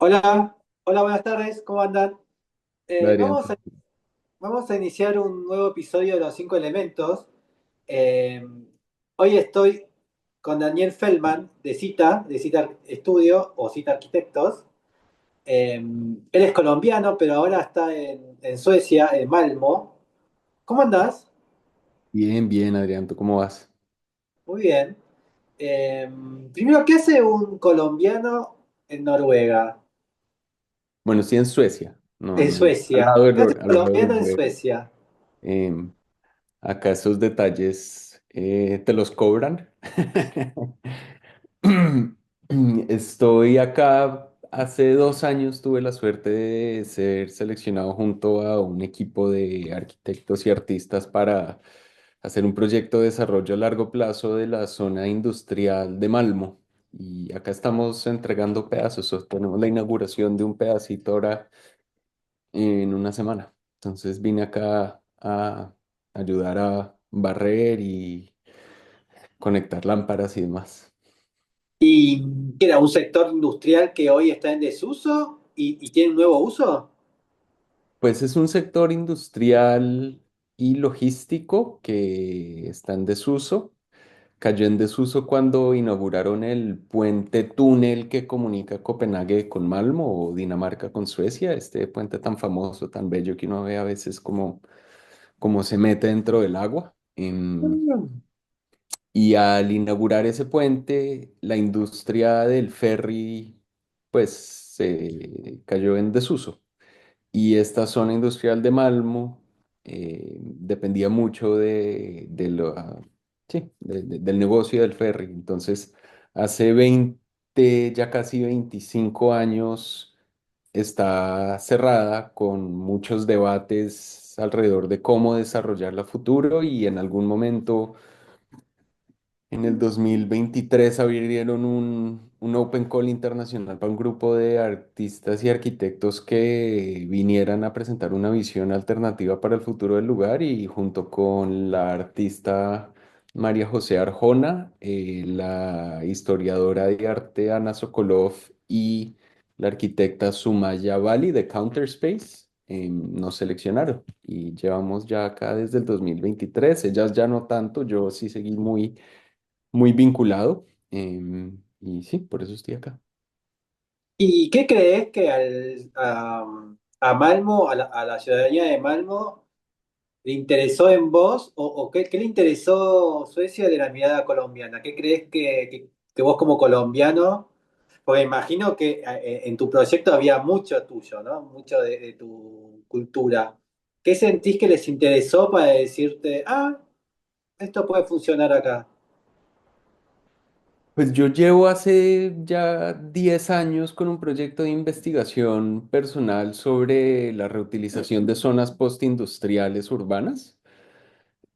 Hola, hola, buenas tardes, ¿cómo andan? Eh, Adrián. vamos a, vamos a iniciar un nuevo episodio de Los Cinco Elementos. Eh, Hoy estoy con Daniel Feldman de Cita Estudio o Cita Arquitectos. Él es colombiano, pero ahora está en Suecia, en Malmo. ¿Cómo andás? Bien, bien, Adrián, ¿tú cómo vas? Muy bien. Eh, Primero, ¿qué hace un colombiano en Noruega? Bueno, estoy en Suecia, no, En no, Suecia. ¿Qué hace un al lado de colombiano en Noruega. Suecia? Em, Acá esos detalles te los cobran. Estoy acá, hace 2 años tuve la suerte de ser seleccionado junto a un equipo de arquitectos y artistas para hacer un proyecto de desarrollo a largo plazo de la zona industrial de Malmo. Y acá estamos entregando pedazos, tenemos la inauguración de un pedacito ahora en una semana. Entonces vine acá a ayudar a barrer y conectar lámparas y demás. ¿Y qué era un sector industrial que hoy está en desuso y tiene un nuevo uso? Pues es un sector industrial y logístico que está en desuso. Cayó en desuso cuando inauguraron el puente túnel que comunica Copenhague con Malmo o Dinamarca con Suecia, este puente tan famoso, tan bello que uno ve a veces como se mete dentro del agua. Mm. Y al inaugurar ese puente, la industria del ferry pues se cayó en desuso. Y esta zona industrial de Malmo dependía mucho sí, del negocio del ferry. Entonces, hace 20 ya casi 25 años, está cerrada con muchos debates alrededor de cómo desarrollarla a futuro y en algún momento en el 2023 abrieron un Open Call internacional para un grupo de artistas y arquitectos que vinieran a presentar una visión alternativa para el futuro del lugar y junto con la artista María José Arjona, la historiadora de arte Ana Sokolov y la arquitecta Sumaya Bali de Counterspace. Nos seleccionaron y llevamos ya acá desde el 2023, ellas ya no tanto, yo sí seguí muy vinculado. Y sí, por eso estoy acá. ¿Y qué crees que a Malmo, a la ciudadanía de Malmo, le interesó en vos o qué le interesó Suecia de la mirada colombiana? ¿Qué crees que vos como colombiano, porque imagino que en tu proyecto había mucho tuyo, ¿no? Mucho de tu cultura. ¿Qué sentís que les interesó para decirte, esto puede funcionar acá? Pues yo llevo hace ya 10 años con un proyecto de investigación personal sobre la reutilización de zonas postindustriales urbanas.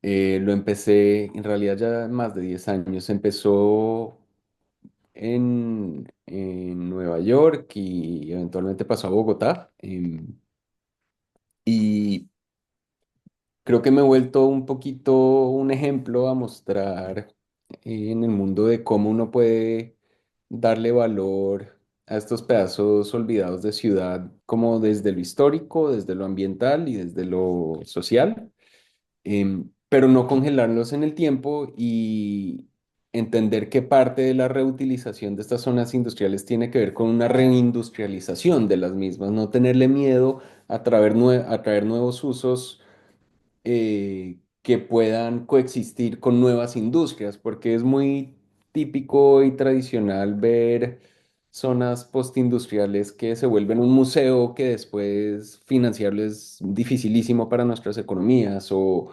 Lo empecé, en realidad ya más de 10 años, empezó en Nueva York y eventualmente pasó a Bogotá. Y creo que me he vuelto un poquito un ejemplo a mostrar en el mundo de cómo uno puede darle valor a estos pedazos olvidados de ciudad, como desde lo histórico, desde lo ambiental y desde lo social, pero no congelarlos en el tiempo y entender que parte de la reutilización de estas zonas industriales tiene que ver con una reindustrialización de las mismas, no tenerle miedo a traer nuevos usos que puedan coexistir con nuevas industrias, porque es muy típico y tradicional ver zonas postindustriales que se vuelven un museo que después financiarlo es dificilísimo para nuestras economías o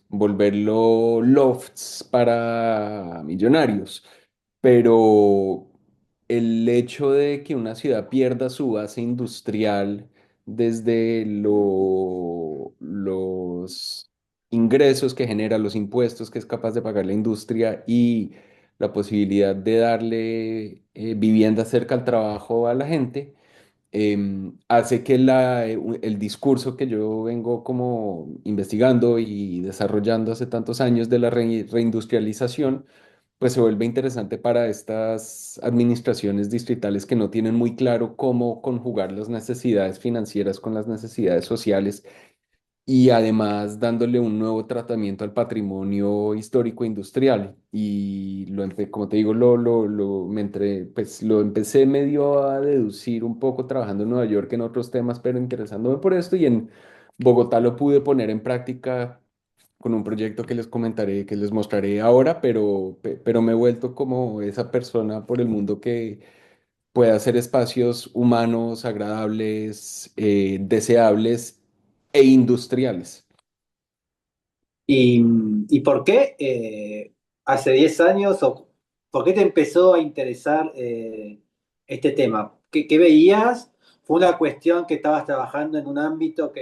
volverlo lofts para millonarios. Pero el hecho de que una ciudad pierda su base industrial desde los ingresos que genera, los impuestos que es capaz de pagar la industria y la posibilidad de darle vivienda cerca al trabajo a la gente, hace que el discurso que yo vengo como investigando y desarrollando hace tantos años de la reindustrialización pues se vuelve interesante para estas administraciones distritales que no tienen muy claro cómo conjugar las necesidades financieras con las necesidades sociales y además dándole un nuevo tratamiento al patrimonio histórico industrial. Y como te digo, pues, lo empecé medio a deducir un poco trabajando en Nueva York en otros temas, pero interesándome por esto y en Bogotá lo pude poner en práctica con un proyecto que les comentaré, que les mostraré ahora, pero me he vuelto como esa persona por el mundo que puede hacer espacios humanos, agradables, deseables e industriales. ¿Y, y por qué hace 10 años o por qué te empezó a interesar este tema? ¿Qué veías? ¿Fue una cuestión que estabas trabajando en un ámbito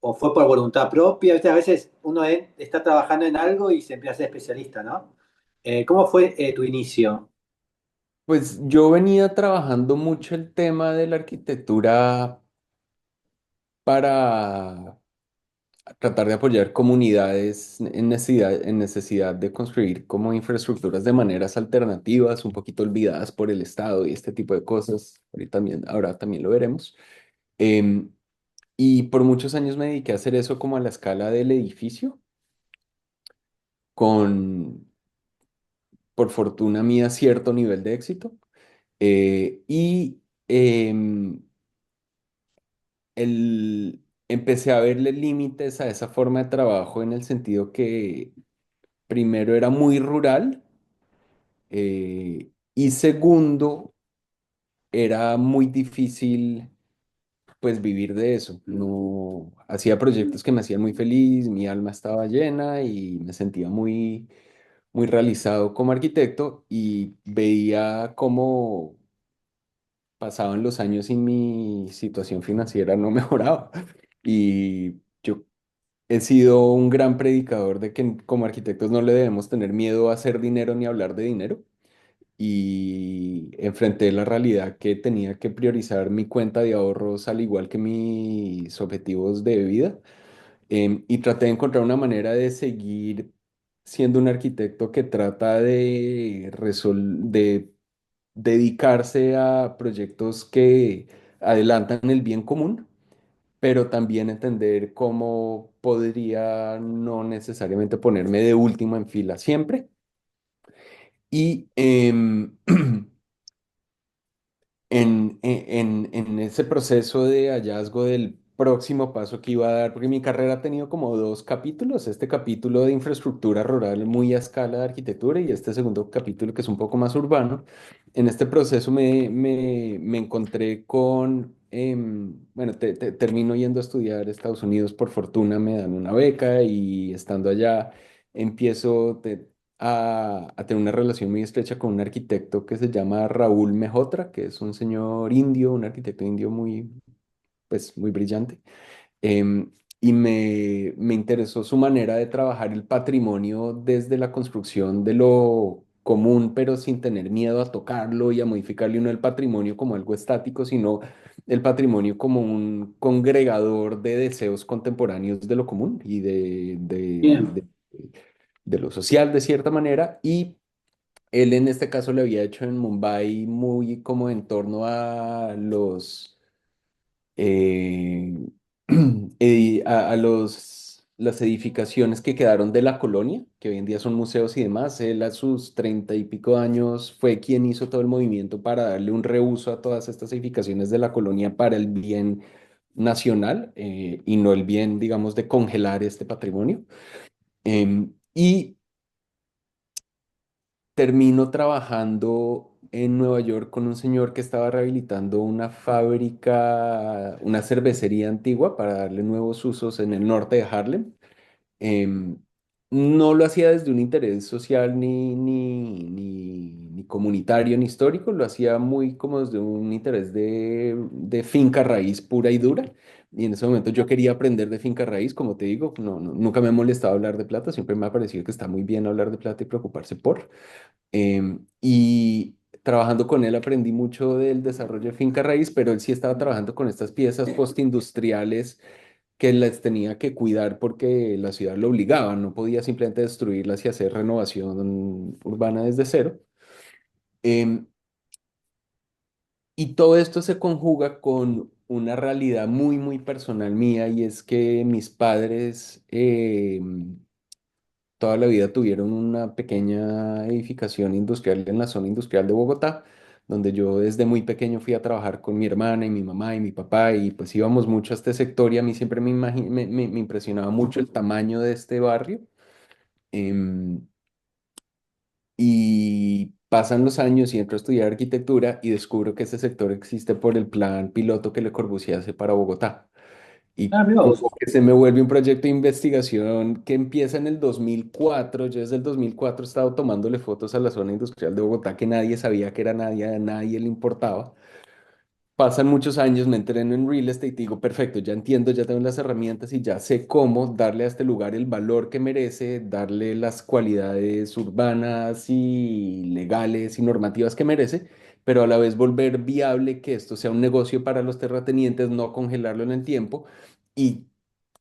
o fue por voluntad propia? ¿Viste? A veces uno está trabajando en algo y se empieza a ser especialista, ¿no? ¿Cómo fue tu inicio? Pues yo venía trabajando mucho el tema de la arquitectura para tratar de apoyar comunidades en necesidad de construir como infraestructuras de maneras alternativas, un poquito olvidadas por el Estado y este tipo de cosas. Ahora también lo veremos. Em, y por muchos años me dediqué a hacer eso como a la escala del edificio, con, por fortuna mía, cierto nivel de éxito. Y empecé a verle límites a esa forma de trabajo en el sentido que primero era muy rural y segundo era muy difícil pues vivir de eso. No hacía proyectos que me hacían muy feliz, mi alma estaba llena y me sentía muy realizado como arquitecto y veía cómo pasaban los años y mi situación financiera no mejoraba. Y yo he sido un gran predicador de que como arquitectos no le debemos tener miedo a hacer dinero ni hablar de dinero. Y enfrenté la realidad que tenía que priorizar mi cuenta de ahorros al igual que mis objetivos de vida. Y traté de encontrar una manera de seguir siendo un arquitecto que trata de dedicarse a proyectos que adelantan el bien común, pero también entender cómo podría no necesariamente ponerme de último en fila siempre. Y en ese proceso de hallazgo del próximo paso que iba a dar, porque mi carrera ha tenido como dos capítulos, este capítulo de infraestructura rural muy a escala de arquitectura y este segundo capítulo que es un poco más urbano. En este proceso me encontré con, bueno, termino yendo a estudiar a Estados Unidos, por fortuna me dan una beca y estando allá empiezo a tener una relación muy estrecha con un arquitecto que se llama Raúl Mejotra, que es un señor indio, un arquitecto indio pues, muy brillante. Em, y me interesó su manera de trabajar el patrimonio desde la construcción de lo común, pero sin tener miedo a tocarlo y a modificarlo, y no el patrimonio como algo estático, sino el patrimonio como un congregador de deseos contemporáneos de lo común y Bien, de lo social de cierta manera. Y él en este caso lo había hecho en Mumbai muy como en torno a eh, las edificaciones que quedaron de la colonia, que hoy en día son museos y demás. Él a sus 30 y pico años fue quien hizo todo el movimiento para darle un reuso a todas estas edificaciones de la colonia para el bien nacional y no el bien, digamos, de congelar este patrimonio. Y termino trabajando en Nueva York con un señor que estaba rehabilitando una fábrica, una cervecería antigua para darle nuevos usos en el norte de Harlem. Em, no lo hacía desde un interés social ni comunitario ni histórico, lo hacía muy como desde un interés de finca raíz pura y dura. Y en ese momento yo quería aprender de finca raíz, como te digo, nunca me ha molestado hablar de plata, siempre me ha parecido que está muy bien hablar de plata y preocuparse por. Y trabajando con él aprendí mucho del desarrollo de finca raíz, pero él sí estaba trabajando con estas piezas postindustriales que las tenía que cuidar porque la ciudad lo obligaba, no podía simplemente destruirlas y hacer renovación urbana desde cero. Em, y todo esto se conjuga con una realidad muy, muy personal mía y es que mis padres toda la vida tuvieron una pequeña edificación industrial en la zona industrial de Bogotá, donde yo desde muy pequeño fui a trabajar con mi hermana y mi mamá y mi papá y pues íbamos mucho a este sector y a mí siempre me impresionaba mucho el tamaño de este barrio. Em, y pasan los años y entro a estudiar arquitectura y descubro que este sector existe por el plan piloto que Le Corbusier hace para Bogotá. Y Ah, mira vos. como que se me vuelve un proyecto de investigación que empieza en el 2004. Yo desde el 2004 he estado tomándole fotos a la zona industrial de Bogotá que nadie sabía que era nadie, a nadie le importaba. Pasan muchos años, me entreno en real estate y digo, perfecto, ya entiendo, ya tengo las herramientas y ya sé cómo darle a este lugar el valor que merece, darle las cualidades urbanas y legales y normativas que merece, pero a la vez volver viable que esto sea un negocio para los terratenientes, no congelarlo en el tiempo y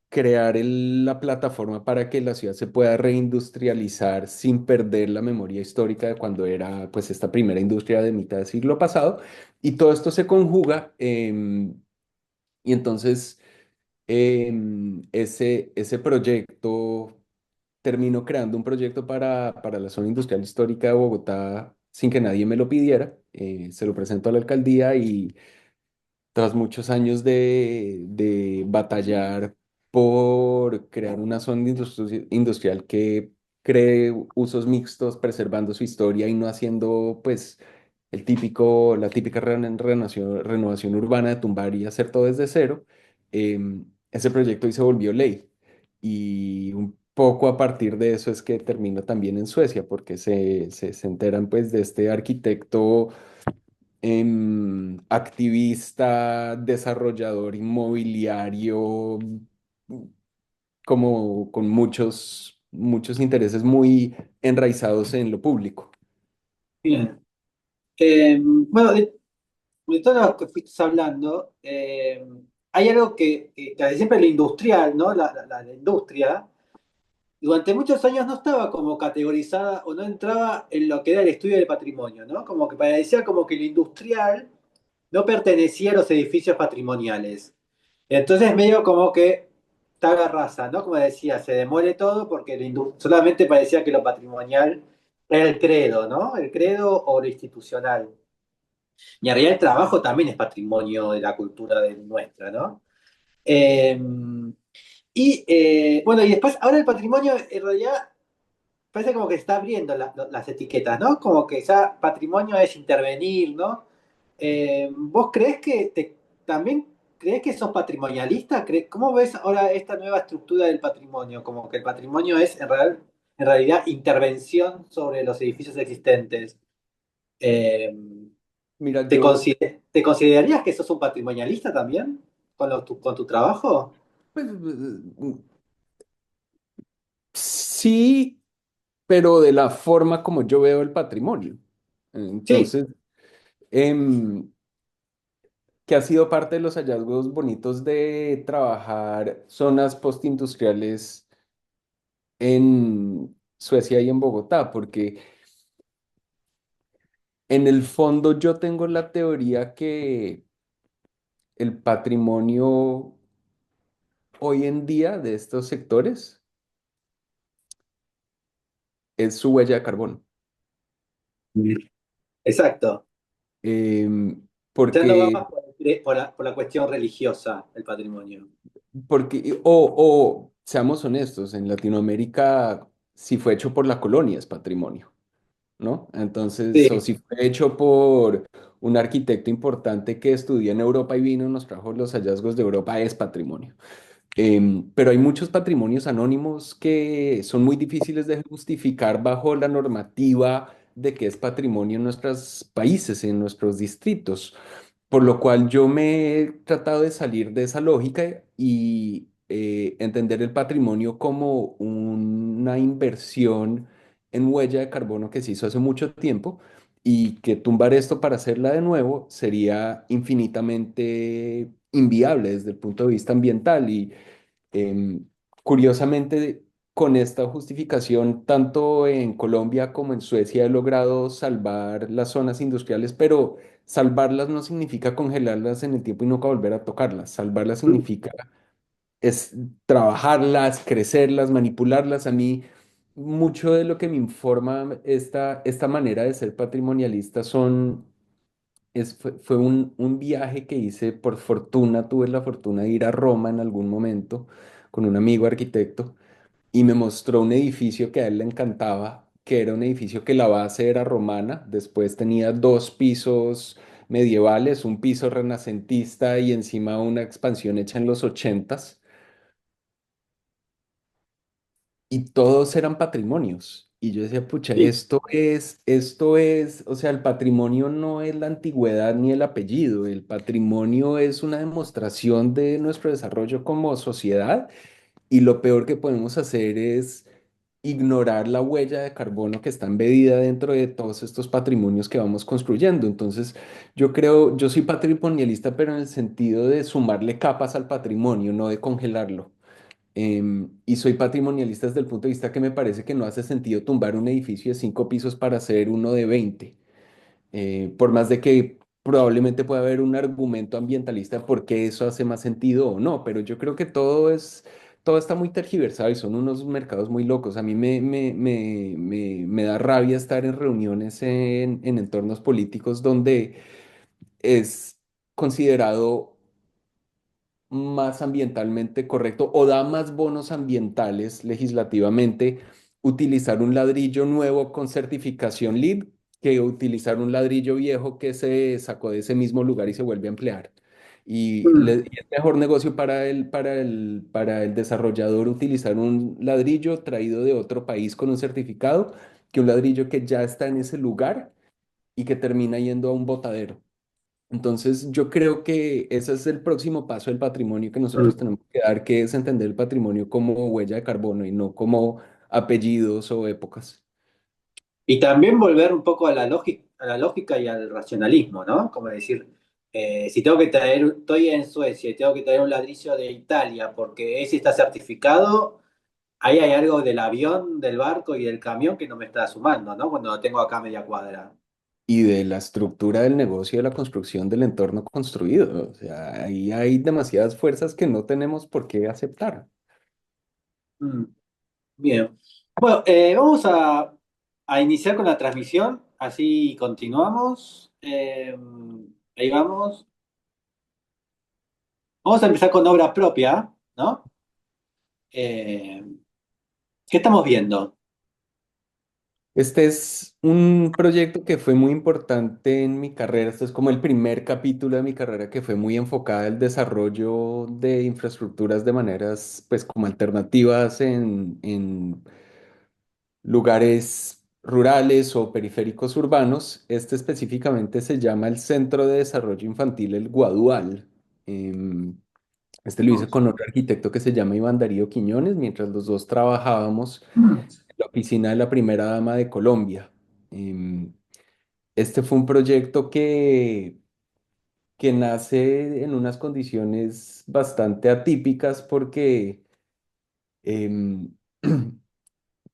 crear la plataforma para que la ciudad se pueda reindustrializar sin perder la memoria histórica de cuando era pues esta primera industria de mitad del siglo pasado. Y todo esto se conjuga y entonces ese proyecto terminó creando un proyecto para la zona industrial histórica de Bogotá sin que nadie me lo pidiera. Se lo presento a la alcaldía y tras muchos años de batallar por crear una zona industrial que cree usos mixtos, preservando su historia y no haciendo pues la típica renovación urbana de tumbar y hacer todo desde cero, ese proyecto hoy se volvió ley. Y un poco a partir de eso es que termina también en Suecia, porque se enteran pues de este arquitecto activista, desarrollador inmobiliario, como con muchos intereses muy enraizados en lo público. Bien. Bueno, de todo lo que fuiste hablando, hay algo que casi siempre lo industrial, ¿no? La industria, durante muchos años no estaba como categorizada o no entraba en lo que era el estudio del patrimonio, ¿no? Como que parecía como que lo industrial no pertenecía a los edificios patrimoniales. Entonces medio como que tabla rasa, ¿no? Como decía, se demole todo porque solamente parecía que lo patrimonial era el credo, ¿no? El credo o lo institucional. Y en realidad el trabajo también es patrimonio de la cultura nuestra, ¿no? Eh, bueno, y después, ahora el patrimonio en realidad parece como que está abriendo las etiquetas, ¿no? Como que ya patrimonio es intervenir, ¿no? ¿Vos creés que también creés que sos patrimonialista? ¿Cómo ves ahora esta nueva estructura del patrimonio? Como que el patrimonio es en realidad intervención sobre los edificios existentes. Eh, Mira, ¿Te considerarías que sos un patrimonialista también con, con tu trabajo? pues, sí, pero de la forma como yo veo el patrimonio. Sí, Entonces, que ha sido parte de los hallazgos bonitos de trabajar zonas postindustriales en Suecia y en Bogotá, porque en el fondo yo tengo la teoría que el patrimonio hoy en día de estos sectores es su huella de carbono. exacto. Ya no va Porque, más por la cuestión religiosa, el patrimonio. o seamos honestos, en Latinoamérica, si fue hecho por la colonia es patrimonio. ¿No? Entonces, o Sí, si fue hecho por un arquitecto importante que estudió en Europa y vino, nos trajo los hallazgos de Europa, es patrimonio. Pero hay muchos patrimonios anónimos que son muy difíciles de justificar bajo la normativa de que es patrimonio en nuestros países, en nuestros distritos. Por lo cual yo me he tratado de salir de esa lógica y entender el patrimonio como una inversión en huella de carbono que se hizo hace mucho tiempo y que tumbar esto para hacerla de nuevo sería infinitamente inviable desde el punto de vista ambiental. Em, Curiosamente, con esta justificación, tanto en Colombia como en Suecia he logrado salvar las zonas industriales, pero salvarlas no significa congelarlas en el tiempo y nunca volver a tocarlas. Salvarlas significa es trabajarlas, crecerlas, manipularlas. A mí, mucho de lo que me informa esta manera de ser patrimonialista fue un viaje que hice por fortuna, tuve la fortuna de ir a Roma en algún momento con un amigo arquitecto y me mostró un edificio que a él le encantaba, que era un edificio que la base era romana, después tenía dos pisos medievales, un piso renacentista y encima una expansión hecha en los ochentas y todos eran patrimonios. Y yo decía, pucha, Sí. o sea, el patrimonio no es la antigüedad ni el apellido, el patrimonio es una demostración de nuestro desarrollo como sociedad y lo peor que podemos hacer es ignorar la huella de carbono que está embebida dentro de todos estos patrimonios que vamos construyendo. Entonces, yo soy patrimonialista, pero en el sentido de sumarle capas al patrimonio, no de congelarlo. Y soy patrimonialista desde el punto de vista que me parece que no hace sentido tumbar un edificio de 5 pisos para hacer uno de 20. Por más de que probablemente pueda haber un argumento ambientalista por qué eso hace más sentido o no, pero yo creo que todo está muy tergiversado y son unos mercados muy locos. A mí me da rabia estar en reuniones en entornos políticos donde es considerado más ambientalmente correcto o da más bonos ambientales legislativamente utilizar un ladrillo nuevo con certificación LEED que utilizar un ladrillo viejo que se sacó de ese mismo lugar y se vuelve a emplear. Y es mejor negocio para el desarrollador utilizar un ladrillo traído de otro país con un certificado que un ladrillo que ya está en ese lugar y que termina yendo a un botadero. Entonces, yo creo que ese es el próximo paso del patrimonio que nosotros Mm. tenemos que dar, que es entender el patrimonio como huella de carbono y no como apellidos o épocas. Y también volver un poco a la lógica y al racionalismo, ¿no? Como decir, si tengo que traer, estoy en Suecia y tengo que traer un ladrillo de Italia porque ese está certificado, ahí hay algo del avión, del barco y del camión que no me está sumando, ¿no? Cuando lo tengo acá a media cuadra. Y de la estructura del negocio y de la construcción del entorno construido. O sea, ahí hay demasiadas fuerzas que no tenemos por qué aceptar. Mm, bien. Bueno, vamos a iniciar con la transmisión, así continuamos. Ahí vamos. Vamos a empezar con obra propia, ¿no? Eh, ¿Qué estamos viendo? Este es un proyecto que fue muy importante en mi carrera. Este es como el primer capítulo de mi carrera que fue muy enfocada al desarrollo de infraestructuras de maneras, pues, como alternativas en lugares rurales o periféricos urbanos. Este específicamente se llama el Centro de Desarrollo Infantil El Guadual. Em, Este lo hice con otro arquitecto que se llama Iván Darío Quiñones, mientras los dos trabajábamos en la oficina de la primera dama de Colombia. Em, Este fue un proyecto que nace en unas condiciones bastante atípicas porque em,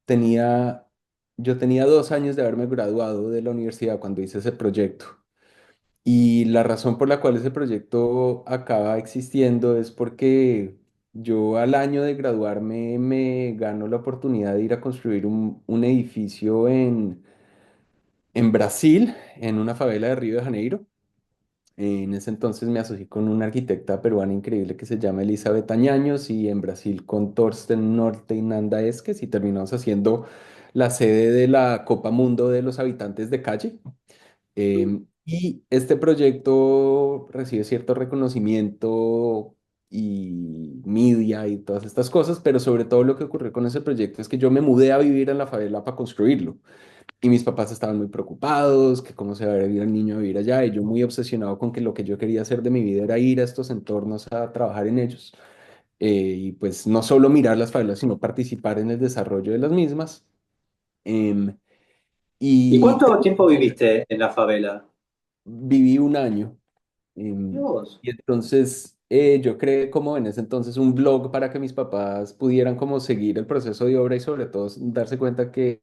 tenía, yo tenía 2 años de haberme graduado de la universidad cuando hice ese proyecto. Y la razón por la cual ese proyecto acaba existiendo es porque yo al año de graduarme me gano la oportunidad de ir a construir un edificio en Brasil, en una favela de Río de Janeiro. En ese entonces me asocié con una arquitecta peruana increíble que se llama Elizabeth Añaños y en Brasil con Torsten Norte y Nanda Esques y terminamos haciendo la sede de la Copa Mundo de los habitantes de calle. Y este proyecto recibe cierto reconocimiento y media y todas estas cosas, pero sobre todo lo que ocurrió con ese proyecto es que yo me mudé a vivir en la favela para construirlo. Y mis papás estaban muy preocupados, que cómo se va a ir el niño a vivir allá, y yo muy obsesionado con que lo que yo quería hacer de mi vida era ir a estos entornos a trabajar en ellos. Y pues no solo mirar las favelas, sino participar en el desarrollo de las mismas. Em, ¿Y y cuánto tiempo viviste en la favela? viví un año. ¿Y vos? Y entonces Yo creé como en ese entonces un blog para que mis papás pudieran como seguir el proceso de obra y sobre todo darse cuenta que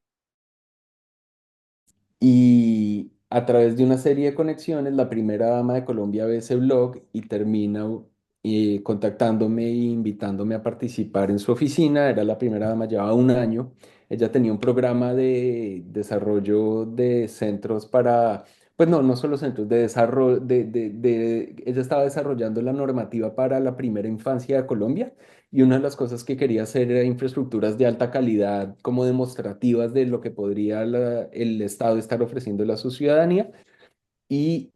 y a través de una serie de conexiones, la primera dama de Colombia ve ese blog y termina contactándome e invitándome a participar en su oficina. Era la primera dama, llevaba un año. Ella tenía un programa de desarrollo de centros para, pues no, no solo centros, de desarrollo, ella estaba desarrollando la normativa para la primera infancia de Colombia. Y una de las cosas que quería hacer era infraestructuras de alta calidad, como demostrativas de lo que podría el Estado estar ofreciendo a su ciudadanía. Y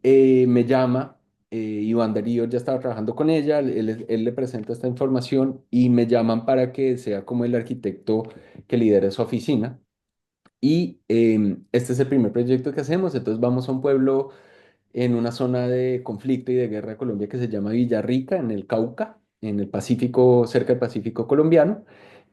me llama, Iván Darío ya estaba trabajando con ella, él le presenta esta información y me llaman para que sea como el arquitecto que lidere su oficina. Y este es el primer proyecto que hacemos, entonces vamos a un pueblo en una zona de conflicto y de guerra de Colombia que se llama Villarrica, en el Cauca, en el Pacífico, cerca del Pacífico colombiano.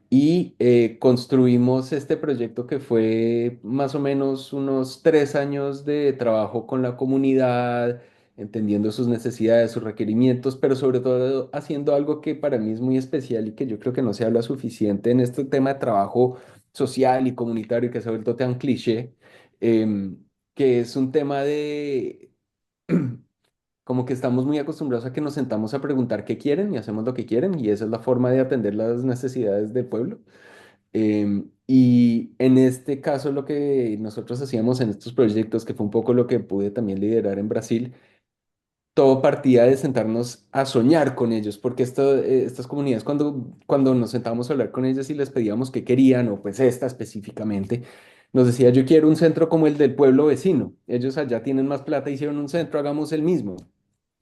Y construimos este proyecto que fue más o menos unos 3 años de trabajo con la comunidad, entendiendo sus necesidades, sus requerimientos, pero sobre todo haciendo algo que para mí es muy especial y que yo creo que no se habla suficiente en este tema de trabajo social y comunitario que se ha vuelto tan cliché, em, que es un tema de como que estamos muy acostumbrados a que nos sentamos a preguntar qué quieren y hacemos lo que quieren y esa es la forma de atender las necesidades del pueblo. Y en este caso lo que nosotros hacíamos en estos proyectos, que fue un poco lo que pude también liderar en Brasil, todo partía de sentarnos a soñar con ellos, porque estas comunidades, cuando nos sentábamos a hablar con ellas y les pedíamos qué querían, o pues esta específicamente, nos decía, yo quiero un centro como el del pueblo vecino. Ellos allá tienen más plata, hicieron un centro, hagamos el mismo.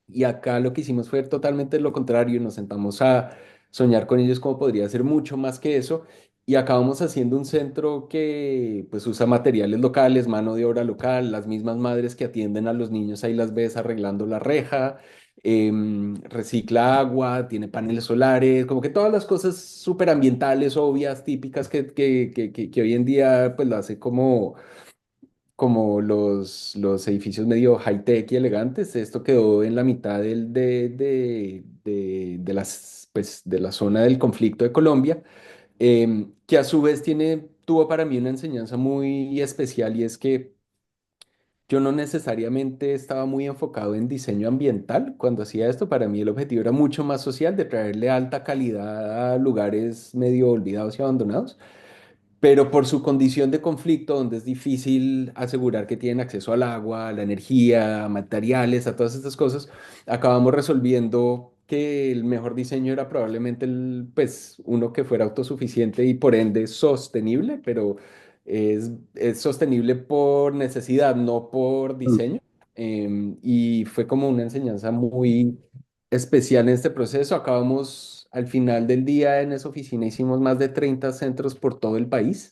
Y acá lo que hicimos fue totalmente lo contrario, nos sentamos a soñar con ellos como podría ser mucho más que eso y acabamos haciendo un centro que pues usa materiales locales, mano de obra local, las mismas madres que atienden a los niños ahí las ves arreglando la reja, recicla agua, tiene paneles solares, como que todas las cosas súper ambientales, obvias, típicas que hoy en día pues lo hace como los edificios medio high-tech y elegantes. Esto quedó en la mitad pues, de la zona del conflicto de Colombia, que a su vez tuvo para mí una enseñanza muy especial y es que yo no necesariamente estaba muy enfocado en diseño ambiental cuando hacía esto. Para mí el objetivo era mucho más social, de traerle alta calidad a lugares medio olvidados y abandonados, pero por su condición de conflicto, donde es difícil asegurar que tienen acceso al agua, a la energía, a materiales, a todas estas cosas, acabamos resolviendo que el mejor diseño era probablemente pues, uno que fuera autosuficiente y por ende sostenible, pero es sostenible por necesidad, no por diseño. Y fue como una enseñanza muy especial en este proceso. Acabamos al final del día en esa oficina, hicimos más de 30 centros por todo el país.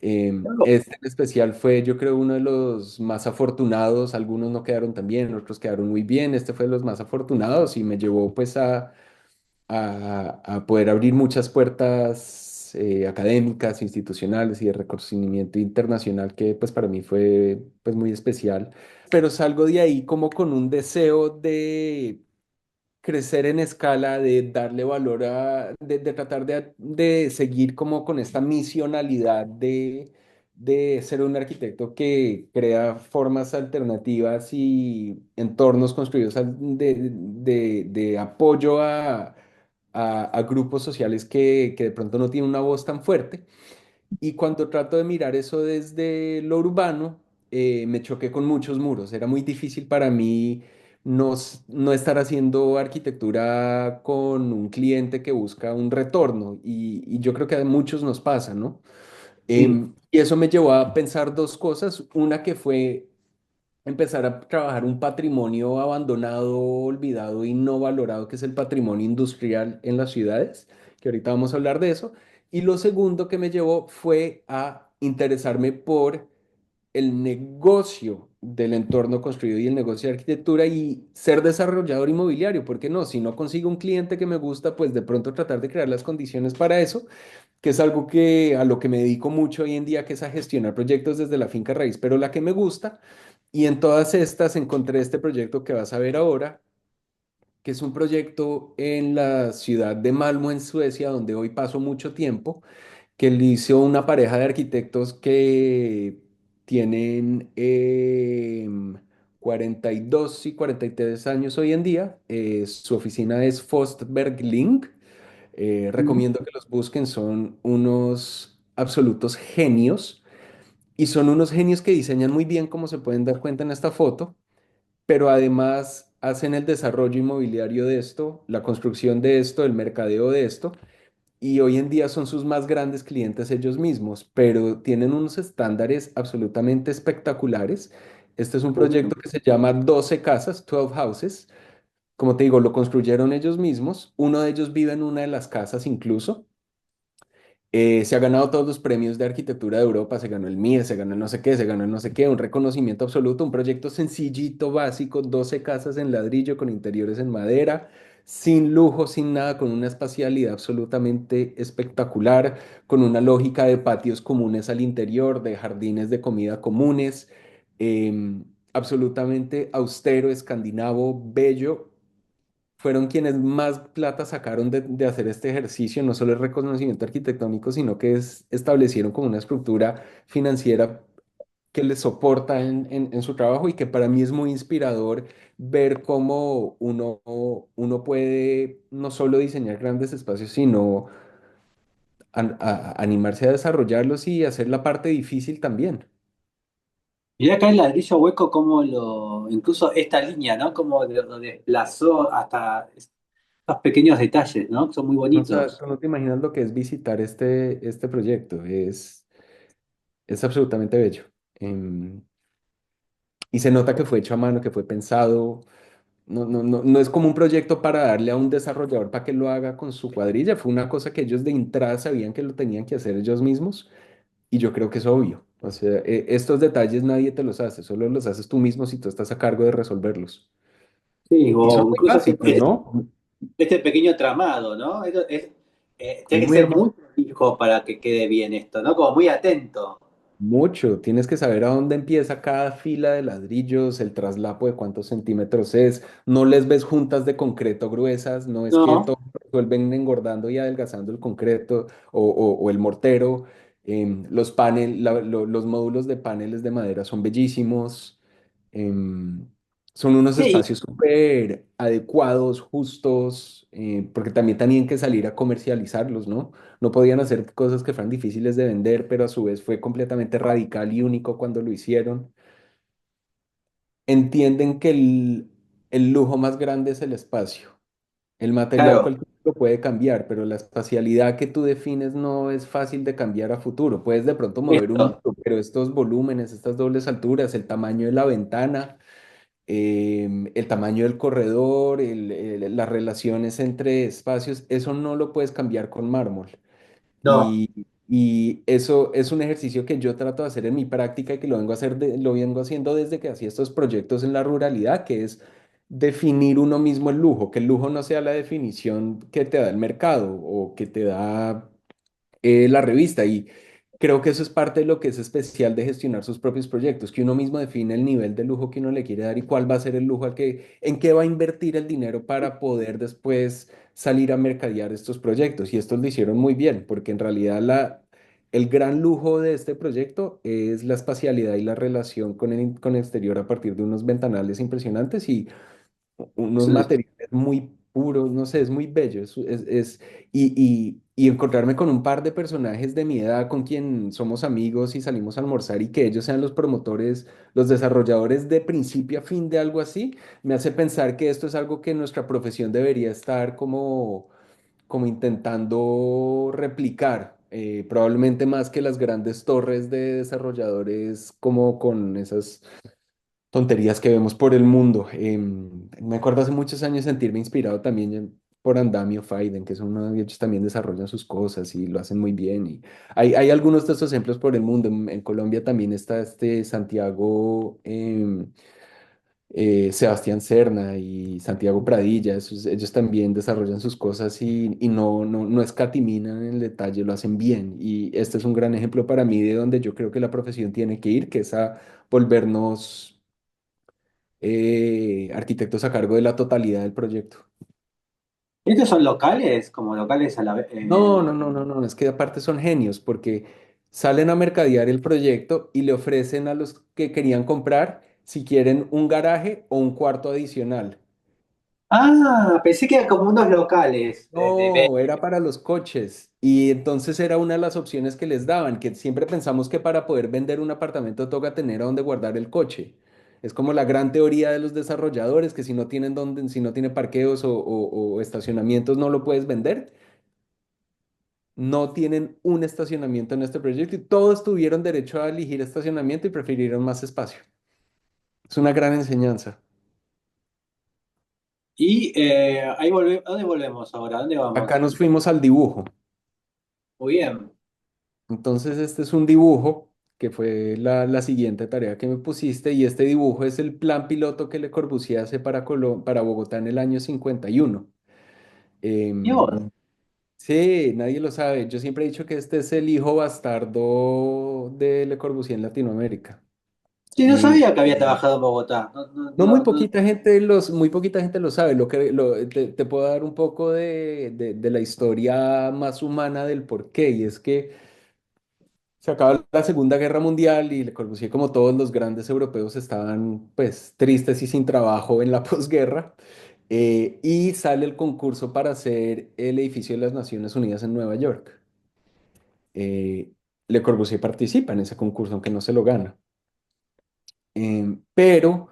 Este en especial fue, yo creo, uno de los más afortunados. Algunos no quedaron tan bien, otros quedaron muy bien. Este fue de los más afortunados y me llevó pues a poder abrir muchas puertas académicas, institucionales y de reconocimiento internacional que pues para mí fue pues muy especial. Pero salgo de ahí como con un deseo de crecer en escala, de darle valor de tratar de seguir como con esta misionalidad de ser un arquitecto que crea formas alternativas y entornos construidos de apoyo a grupos sociales que de pronto no tienen una voz tan fuerte. Y cuando trato de mirar eso desde lo urbano, me choqué con muchos muros. Era muy difícil para mí no estar haciendo arquitectura con un cliente que busca un retorno. Y yo creo que a muchos nos pasa, ¿no? Sí. Y eso me llevó a pensar dos cosas. Una que fue empezar a trabajar un patrimonio abandonado, olvidado y no valorado, que es el patrimonio industrial en las ciudades, que ahorita vamos a hablar de eso. Y lo segundo que me llevó fue a interesarme por el negocio del entorno construido y el negocio de arquitectura y ser desarrollador inmobiliario. ¿Por qué no? Si no consigo un cliente que me gusta, pues de pronto tratar de crear las condiciones para eso, que es algo a lo que me dedico mucho hoy en día, que es a gestionar proyectos desde la finca raíz, pero la que me gusta. Y en todas estas encontré este proyecto que vas a ver ahora, que es un proyecto en la ciudad de Malmö, en Suecia, donde hoy paso mucho tiempo, que le hizo una pareja de arquitectos que tienen 42 y 43 años hoy en día. Su oficina es Fostberg Link. Mm. Recomiendo que los busquen, son unos absolutos genios y son unos genios que diseñan muy bien, como se pueden dar cuenta en esta foto, pero además hacen el desarrollo inmobiliario de esto, la construcción de esto, el mercadeo de esto, y hoy en día son sus más grandes clientes ellos mismos, pero tienen unos estándares absolutamente espectaculares. Este es un Uh, proyecto que se llama 12 casas, 12 houses. Como te digo, lo construyeron ellos mismos. Uno de ellos vive en una de las casas incluso. Se ha ganado todos los premios de arquitectura de Europa, se ganó el MIE, se ganó el no sé qué, se ganó el no sé qué, un reconocimiento absoluto, un proyecto sencillito, básico, 12 casas en ladrillo con interiores en madera, sin lujo, sin nada, con una espacialidad absolutamente espectacular, con una lógica de patios comunes al interior, de jardines de comida comunes, absolutamente austero, escandinavo, bello. Fueron quienes más plata sacaron de hacer este ejercicio, no solo el reconocimiento arquitectónico, sino que establecieron como una estructura financiera que les soporta en su trabajo y que para mí es muy inspirador ver cómo uno puede no solo diseñar grandes espacios, sino animarse a desarrollarlos y hacer la parte difícil también. Mirá acá el ladrillo hueco como incluso esta línea, ¿no? Como lo desplazó hasta estos pequeños detalles, ¿no? Son muy No, bonitos. tú no te imaginas lo que es visitar este proyecto, es absolutamente bello. Em, Y se nota que fue hecho a mano, que fue pensado. No es como un proyecto para darle a un desarrollador para que lo haga con su cuadrilla. Fue una cosa que ellos de entrada sabían que lo tenían que hacer ellos mismos. Y yo creo que es obvio. O sea, estos detalles nadie te los hace, solo los haces tú mismo si tú estás a cargo de resolverlos. Sí, Y son o muy incluso básicos, ¿no? este pequeño tramado, ¿no? Es Tiene que muy ser hermoso. muy prolijo para que quede bien esto, ¿no? Como muy atento. Mucho, tienes que saber a dónde empieza cada fila de ladrillos, el traslapo de cuántos centímetros es, no les ves juntas de concreto gruesas, no es que No, todo resuelven engordando y adelgazando el concreto o el mortero, los módulos de paneles de madera son bellísimos, em, son unos sí, espacios súper adecuados, justos, porque también tenían que salir a comercializarlos, ¿no? No podían hacer cosas que fueran difíciles de vender, pero a su vez fue completamente radical y único cuando lo hicieron. Entienden que el lujo más grande es el espacio. El material claro, cualquier lo puede cambiar, pero la espacialidad que tú defines no es fácil de cambiar a futuro. Puedes de pronto mover un esto, muro, pero estos volúmenes, estas dobles alturas, el tamaño de la ventana, el tamaño del corredor, las relaciones entre espacios, eso no lo puedes cambiar con mármol. no, Y eso es un ejercicio que yo trato de hacer en mi práctica y que lo vengo haciendo desde que hacía estos proyectos en la ruralidad, que es definir uno mismo el lujo, que el lujo no sea la definición que te da el mercado o que te da la revista. Y creo que eso es parte de lo que es especial de gestionar sus propios proyectos, que uno mismo define el nivel de lujo que uno le quiere dar y cuál va a ser el lujo en qué va a invertir el dinero para poder después salir a mercadear estos proyectos. Y estos lo hicieron muy bien, porque en realidad el gran lujo de este proyecto es la espacialidad y la relación con el exterior a partir de unos ventanales impresionantes y unos materiales muy puros, no sé, es muy bello. Y encontrarme con un par de personajes de mi edad con quien somos amigos y salimos a almorzar y que ellos sean los promotores, los desarrolladores de principio a fin de algo así, me hace pensar que esto es algo que nuestra profesión debería estar como intentando replicar. Probablemente más que las grandes torres de desarrolladores como con esas tonterías que vemos por el mundo. Me acuerdo hace muchos años sentirme inspirado también por Andamio Faiden, que son uno de ellos también desarrollan sus cosas y lo hacen muy bien. Y hay algunos de estos ejemplos por el mundo. En Colombia también está este Santiago, Sebastián Serna y Santiago Pradilla. Ellos también desarrollan sus cosas y no escatiminan en el detalle, lo hacen bien. Y este es un gran ejemplo para mí de donde yo creo que la profesión tiene que ir, que es a volvernos arquitectos a cargo de la totalidad del proyecto. ¿Estos son locales? Como locales a la vez. No, no, no, no, no, es que aparte son genios porque salen a mercadear el proyecto y le ofrecen a los que querían comprar si quieren un garaje o un cuarto adicional. Ah, pensé que eran como unos locales No, era para los coches y entonces era una de las opciones que les daban, que siempre pensamos que para poder vender un apartamento toca tener a dónde guardar el coche. Es como la gran teoría de los desarrolladores, que si no tienen dónde, si no tiene parqueos o estacionamientos no lo puedes vender. No tienen un estacionamiento en este proyecto y todos tuvieron derecho a elegir estacionamiento y prefirieron más espacio. Es una gran enseñanza. Y ahí ¿a dónde volvemos ahora? ¿A dónde Acá vamos? nos fuimos al dibujo. Muy bien. Entonces, este es un dibujo que fue la siguiente tarea que me pusiste y este dibujo es el plan piloto que Le Corbusier hace para Bogotá en el año 51. Em, Dios, sí, nadie lo sabe. Yo siempre he dicho que este es el hijo bastardo de Le Corbusier en Latinoamérica. sí, no Eh, sabía que había trabajado en Bogotá. No, no, No, no. muy poquita gente lo sabe. Te puedo dar un poco de la historia más humana del por qué. Y es que se acaba la Segunda Guerra Mundial y Le Corbusier, como todos los grandes europeos, estaban pues tristes y sin trabajo en la posguerra. Y sale el concurso para hacer el edificio de las Naciones Unidas en Nueva York. Eh, Le Corbusier participa en ese concurso, aunque no se lo gana. Pero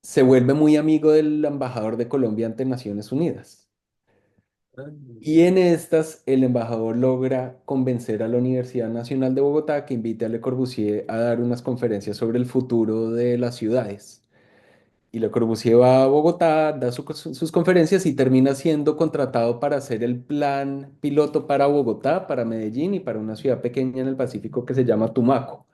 se vuelve muy amigo del embajador de Colombia ante Naciones Unidas. Y en estas, el embajador logra convencer a la Universidad Nacional de Bogotá que invite a Le Corbusier a dar unas conferencias sobre el futuro de las ciudades. Y Le Corbusier va a Bogotá, da sus conferencias y termina siendo contratado para hacer el plan piloto para Bogotá, para Medellín y para una ciudad pequeña en el Pacífico que se llama Tumaco.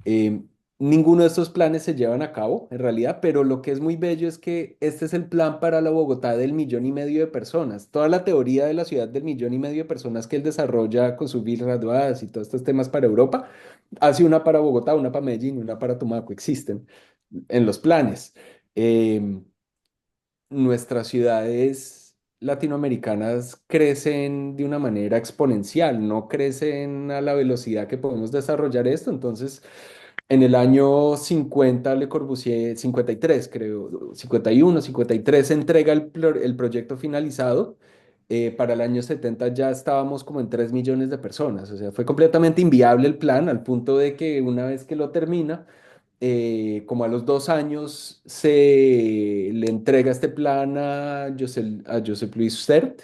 Eh, Ninguno de estos planes se llevan a cabo, en realidad, pero lo que es muy bello es que este es el plan para la Bogotá del 1,5 millones de personas. Toda la teoría de la ciudad del 1,5 millones de personas que él desarrolla con sus villas graduadas y todos estos temas para Europa, hace una para Bogotá, una para Medellín, una para Tumaco, existen en los planes. Eh, Nuestras ciudades latinoamericanas crecen de una manera exponencial, no crecen a la velocidad que podemos desarrollar esto, entonces en el año 50, Le Corbusier, 53 creo, 51, 53, se entrega el proyecto finalizado. Para el año 70 ya estábamos como en 3 millones de personas. O sea, fue completamente inviable el plan al punto de que una vez que lo termina, como a los 2 años, se le entrega este plan a Joseph Louis Sert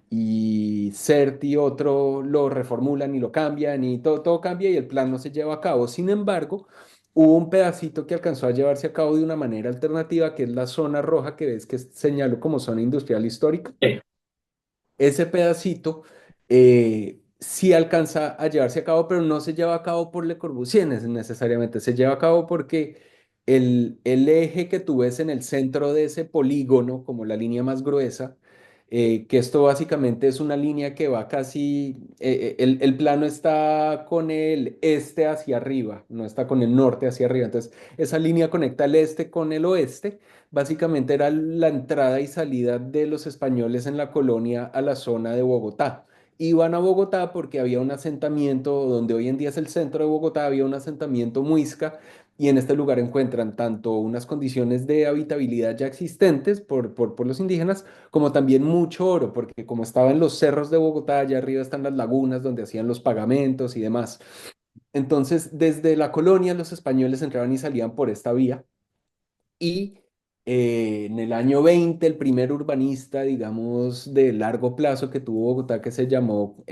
y Sert y otro lo reformulan y lo cambian y todo cambia y el plan no se lleva a cabo. Sin embargo, hubo un pedacito que alcanzó a llevarse a cabo de una manera alternativa, que es la zona roja que ves que señalo como zona industrial histórica. sí. Ese pedacito sí alcanza a llevarse a cabo, pero no se lleva a cabo por Le Corbusier necesariamente, se lleva a cabo porque el eje que tú ves en el centro de ese polígono, como la línea más gruesa, que esto básicamente es una línea que va casi, el plano está con el este hacia arriba, no está con el norte hacia arriba, entonces esa línea conecta el este con el oeste. Básicamente era la entrada y salida de los españoles en la colonia a la zona de Bogotá. Iban a Bogotá porque había un asentamiento, donde hoy en día es el centro de Bogotá, había un asentamiento muisca y en este lugar encuentran tanto unas condiciones de habitabilidad ya existentes por los indígenas, como también mucho oro, porque como estaba en los cerros de Bogotá, allá arriba están las lagunas donde hacían los pagamentos y demás. Entonces, desde la colonia los españoles entraban y salían por esta vía. Y en el año 20 el primer urbanista, digamos, de largo plazo que tuvo Bogotá, que se llamó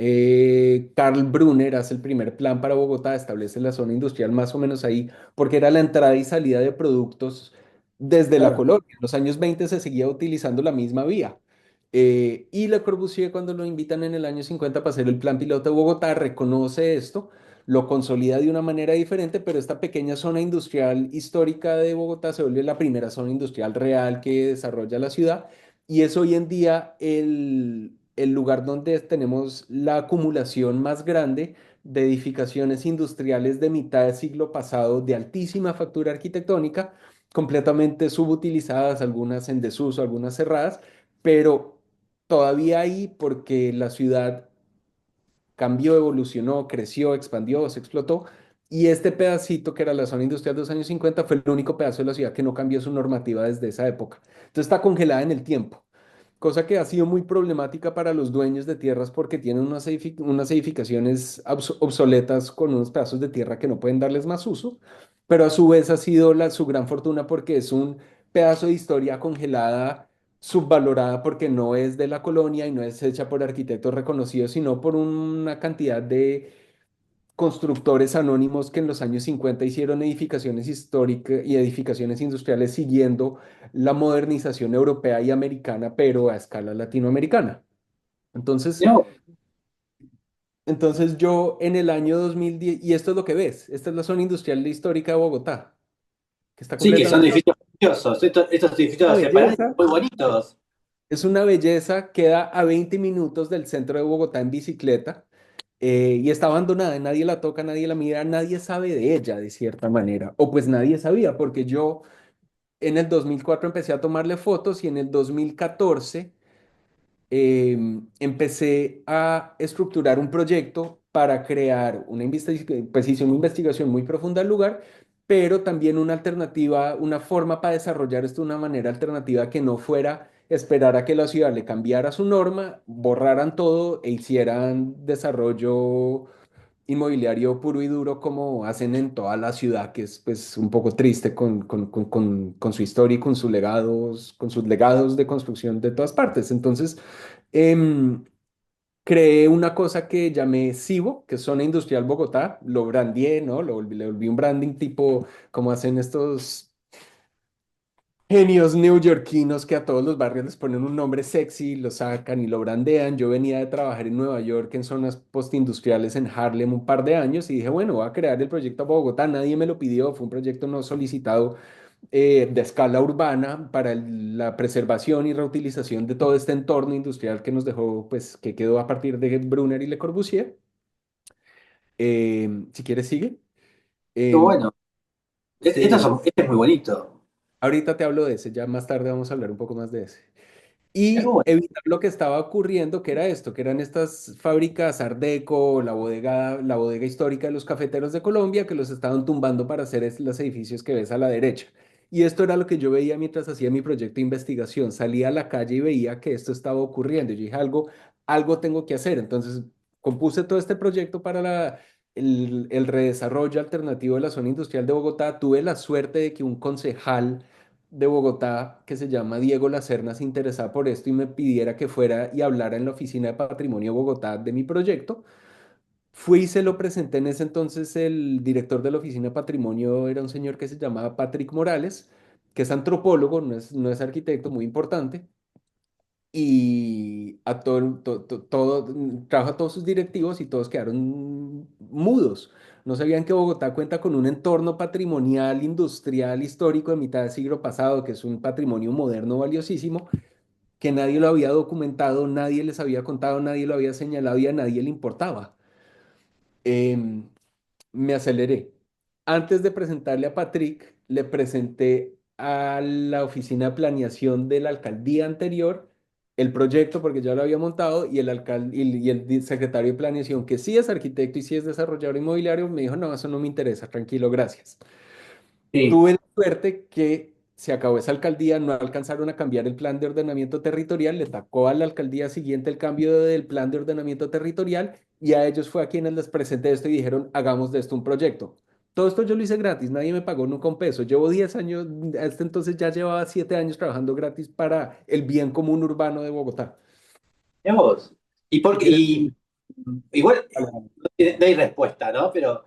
Karl Brunner, hace el primer plan para Bogotá, establece la zona industrial más o menos ahí, porque era la entrada y salida de productos desde la Claro. colonia. En los años 20 se seguía utilizando la misma vía. Y Le Corbusier, cuando lo invitan en el año 50 para hacer el plan piloto de Bogotá, reconoce esto, lo consolida de una manera diferente, pero esta pequeña zona industrial histórica de Bogotá se vuelve la primera zona industrial real que desarrolla la ciudad y es hoy en día el lugar donde tenemos la acumulación más grande de edificaciones industriales de mitad del siglo pasado de altísima factura arquitectónica, completamente subutilizadas, algunas en desuso, algunas cerradas, pero todavía ahí porque la ciudad cambió, evolucionó, creció, expandió, se explotó. Y este pedacito, que era la zona industrial de los años 50, fue el único pedazo de la ciudad que no cambió su normativa desde esa época. Entonces está congelada en el tiempo, cosa que ha sido muy problemática para los dueños de tierras porque tienen unas edificaciones obsoletas con unos pedazos de tierra que no pueden darles más uso, pero a su vez ha sido su gran fortuna porque es un pedazo de historia congelada, subvalorada porque no es de la colonia y no es hecha por arquitectos reconocidos, sino por una cantidad de constructores anónimos que en los años 50 hicieron edificaciones históricas y edificaciones industriales siguiendo la modernización europea y americana, pero a escala latinoamericana. Entonces, No, entonces yo en el año 2010, y esto es lo que ves, esta es la zona industrial histórica de Bogotá, que está sí, que son completamente edificios preciosos. Estos una edificios separados belleza. muy bonitos. Es una belleza, queda a 20 minutos del centro de Bogotá en bicicleta. Y está abandonada, nadie la toca, nadie la mira, nadie sabe de ella de cierta manera, o pues nadie sabía, porque yo en el 2004 empecé a tomarle fotos y en el 2014 empecé a estructurar un proyecto para crear pues hice una investigación muy profunda del lugar, pero también una alternativa, una forma para desarrollar esto de una manera alternativa que no fuera esperar a que la ciudad le cambiara su norma, borraran todo e hicieran desarrollo inmobiliario puro y duro como hacen en toda la ciudad, que es pues un poco triste con su historia y con sus legados de construcción de todas partes. Entonces, em, creé una cosa que llamé SIBO, que es Zona Industrial Bogotá, lo brandeé, ¿no? Le volví un branding tipo como hacen estos genios neoyorquinos que a todos los barrios les ponen un nombre sexy, lo sacan y lo brandean. Yo venía de trabajar en Nueva York en zonas postindustriales en Harlem un par de años y dije, bueno, voy a crear el proyecto Bogotá. Nadie me lo pidió, fue un proyecto no solicitado de escala urbana para la preservación y reutilización de todo este entorno industrial que nos dejó, pues, que quedó a partir de Brunner y Le Corbusier. Si quieres, sigue. Qué Em, bueno. sí, Este es muy bonito. ahorita te hablo de ese, ya más tarde vamos a hablar un poco más de ese. Es muy Y bueno. evitar lo que estaba ocurriendo, que era esto, que eran estas fábricas Art Deco, la bodega histórica de los cafeteros de Colombia, que los estaban tumbando para hacer los edificios que ves a la derecha. Y esto era lo que yo veía mientras hacía mi proyecto de investigación. Salía a la calle y veía que esto estaba ocurriendo. Y yo dije, algo tengo que hacer. Entonces, compuse todo este proyecto para el redesarrollo alternativo de la zona industrial de Bogotá. Tuve la suerte de que un concejal de Bogotá que se llama Diego Lacerna se interesaba por esto y me pidiera que fuera y hablara en la oficina de Patrimonio de Bogotá de mi proyecto. Fui y se lo presenté en ese entonces. El director de la oficina de Patrimonio era un señor que se llamaba Patrick Morales, que es antropólogo, no es arquitecto, muy importante. Y a trajo a todos sus directivos y todos quedaron mudos. No sabían que Bogotá cuenta con un entorno patrimonial, industrial, histórico de mitad del siglo pasado, que es un patrimonio moderno valiosísimo, que nadie lo había documentado, nadie les había contado, nadie lo había señalado y a nadie le importaba. Em, Me aceleré. Antes de presentarle a Patrick, le presenté a la oficina de planeación de la alcaldía anterior el proyecto porque ya lo había montado y el alcalde y el secretario de planeación, que sí es arquitecto y sí es desarrollador inmobiliario, me dijo, no, eso no me interesa, tranquilo, gracias. Sí. Tuve la suerte que se acabó esa alcaldía, no alcanzaron a cambiar el plan de ordenamiento territorial, le tocó a la alcaldía siguiente el cambio del plan de ordenamiento territorial y a ellos fue a quienes les presenté esto y dijeron, hagamos de esto un proyecto. Todo esto yo lo hice gratis, nadie me pagó nunca un peso. Llevo 10 años, a este entonces ya llevaba 7 años trabajando gratis para el bien común urbano de Bogotá. Mirá vos. ¿Quieres? Igual Alejandro. no hay respuesta, ¿no? Pero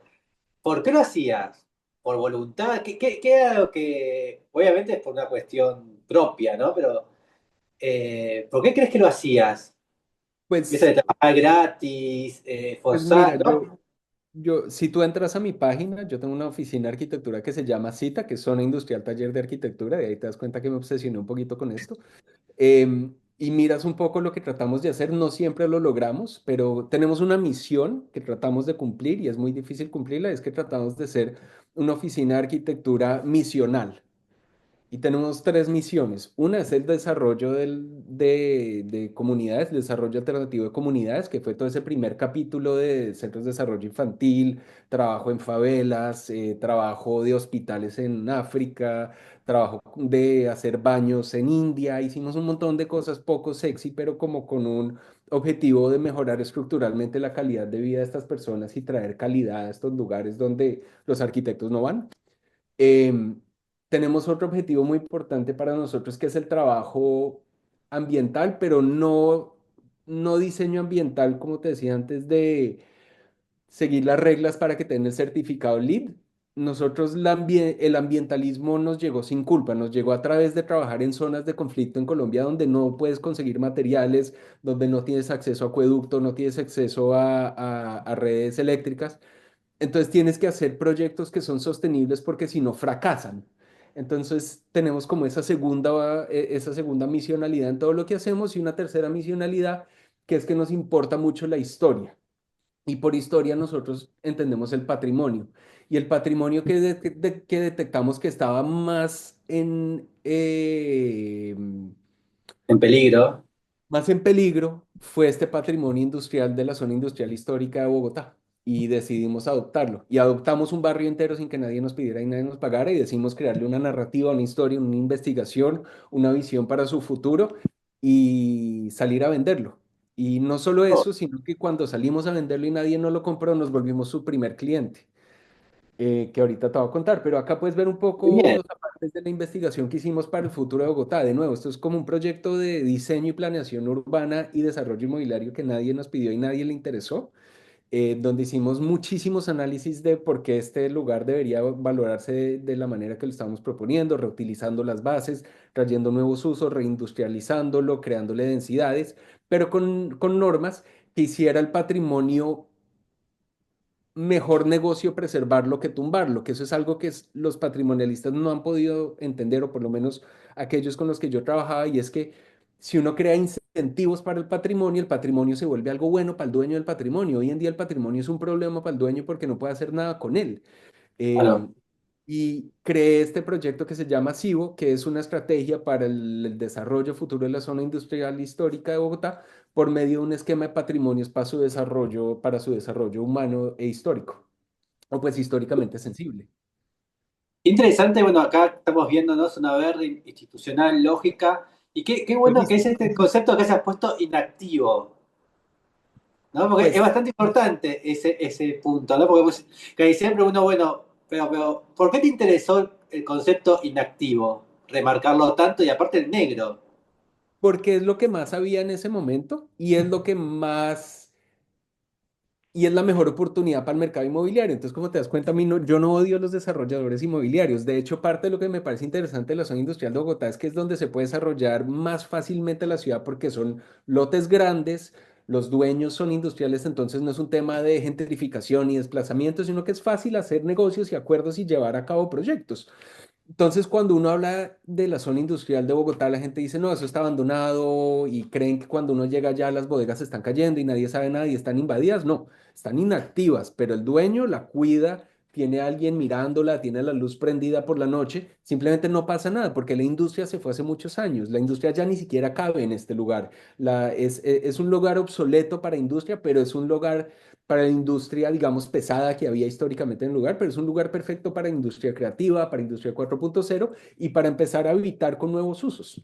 ¿por qué lo hacías? ¿Por voluntad? ¿Qué era lo que, obviamente es por una cuestión propia, ¿no? Pero ¿por qué crees que lo hacías? ¿Eso Pues, de trabajar gratis, pues mira, forzar, ¿no? si tú entras a mi página, yo tengo una oficina de arquitectura que se llama CITA, que es Zona Industrial Taller de Arquitectura, y ahí te das cuenta que me obsesioné un poquito con esto. Y miras un poco lo que tratamos de hacer, no siempre lo logramos, pero tenemos una misión que tratamos de cumplir y es muy difícil cumplirla, es que tratamos de ser una oficina de arquitectura misional. Y tenemos tres misiones. Una es el desarrollo de comunidades, el desarrollo alternativo de comunidades, que fue todo ese primer capítulo de centros de desarrollo infantil, trabajo en favelas, trabajo de hospitales en África, trabajo de hacer baños en India. Hicimos un montón de cosas poco sexy, pero como con un objetivo de mejorar estructuralmente la calidad de vida de estas personas y traer calidad a estos lugares donde los arquitectos no van. Em, Tenemos otro objetivo muy importante para nosotros que es el trabajo ambiental, pero no diseño ambiental, como te decía antes, de seguir las reglas para que tengan el certificado LEED. Nosotros el ambientalismo nos llegó sin culpa, nos llegó a través de trabajar en zonas de conflicto en Colombia donde no puedes conseguir materiales, donde no tienes acceso a acueducto, no tienes acceso a redes eléctricas. Entonces tienes que hacer proyectos que son sostenibles porque si no fracasan. Entonces tenemos como esa segunda misionalidad en todo lo que hacemos y una tercera misionalidad que es que nos importa mucho la historia. Y por historia nosotros entendemos el patrimonio. Y el patrimonio que detectamos que estaba En peligro. más en peligro fue este patrimonio industrial de la zona industrial histórica de Bogotá y decidimos adoptarlo. Y adoptamos un barrio entero sin que nadie nos pidiera y nadie nos pagara y decidimos crearle una narrativa, una historia, una investigación, una visión para su futuro y salir a venderlo. Y no solo Oh, eso, sino que cuando salimos a venderlo y nadie nos lo compró, nos volvimos su primer cliente, que ahorita te voy a contar, pero acá puedes ver un qué poco bien. los apartes de la investigación que hicimos para el futuro de Bogotá. De nuevo, esto es como un proyecto de diseño y planeación urbana y desarrollo inmobiliario que nadie nos pidió y nadie le interesó, donde hicimos muchísimos análisis de por qué este lugar debería valorarse de la manera que lo estamos proponiendo, reutilizando las bases, trayendo nuevos usos, reindustrializándolo, creándole densidades, pero con normas que hiciera el patrimonio mejor negocio preservarlo que tumbarlo, que eso es algo que los patrimonialistas no han podido entender, o por lo menos aquellos con los que yo trabajaba, y es que si uno crea incentivos para el patrimonio se vuelve algo bueno para el dueño del patrimonio. Hoy en día el patrimonio es un problema para el dueño porque no puede hacer nada con él. Claro. Em, y creé este proyecto que se llama SIBO, que es una estrategia para el desarrollo futuro de la zona industrial histórica de Bogotá por medio de un esquema de patrimonios para su desarrollo humano e histórico, o pues históricamente sensible. Interesante, bueno, acá estamos viéndonos una verde institucional, lógica, y qué bueno que es Logística. este concepto que se ha puesto inactivo, ¿no? Porque es Pues bastante importante ese punto, ¿no? Porque pues, que siempre uno, bueno, pero, ¿por qué te interesó el concepto inactivo? Remarcarlo tanto y aparte el negro. porque es lo que más había en ese momento y es lo que más y es la mejor oportunidad para el mercado inmobiliario. Entonces, como te das cuenta, a mí yo no odio a los desarrolladores inmobiliarios. De hecho, parte de lo que me parece interesante de la zona industrial de Bogotá es que es donde se puede desarrollar más fácilmente la ciudad porque son lotes grandes, los dueños son industriales, entonces no es un tema de gentrificación y desplazamiento, sino que es fácil hacer negocios y acuerdos y llevar a cabo proyectos. Entonces, cuando uno habla de la zona industrial de Bogotá, la gente dice, no, eso está abandonado y creen que cuando uno llega allá las bodegas se están cayendo y nadie sabe nada y están invadidas. No, están inactivas, pero el dueño la cuida, tiene a alguien mirándola, tiene la luz prendida por la noche, simplemente no pasa nada porque la industria se fue hace muchos años. La industria ya ni siquiera cabe en este lugar. Es un lugar obsoleto para industria, pero es un lugar para la industria, digamos, pesada que había históricamente en el lugar, pero es un lugar perfecto para industria creativa, para industria 4.0 y para empezar a habitar con nuevos usos.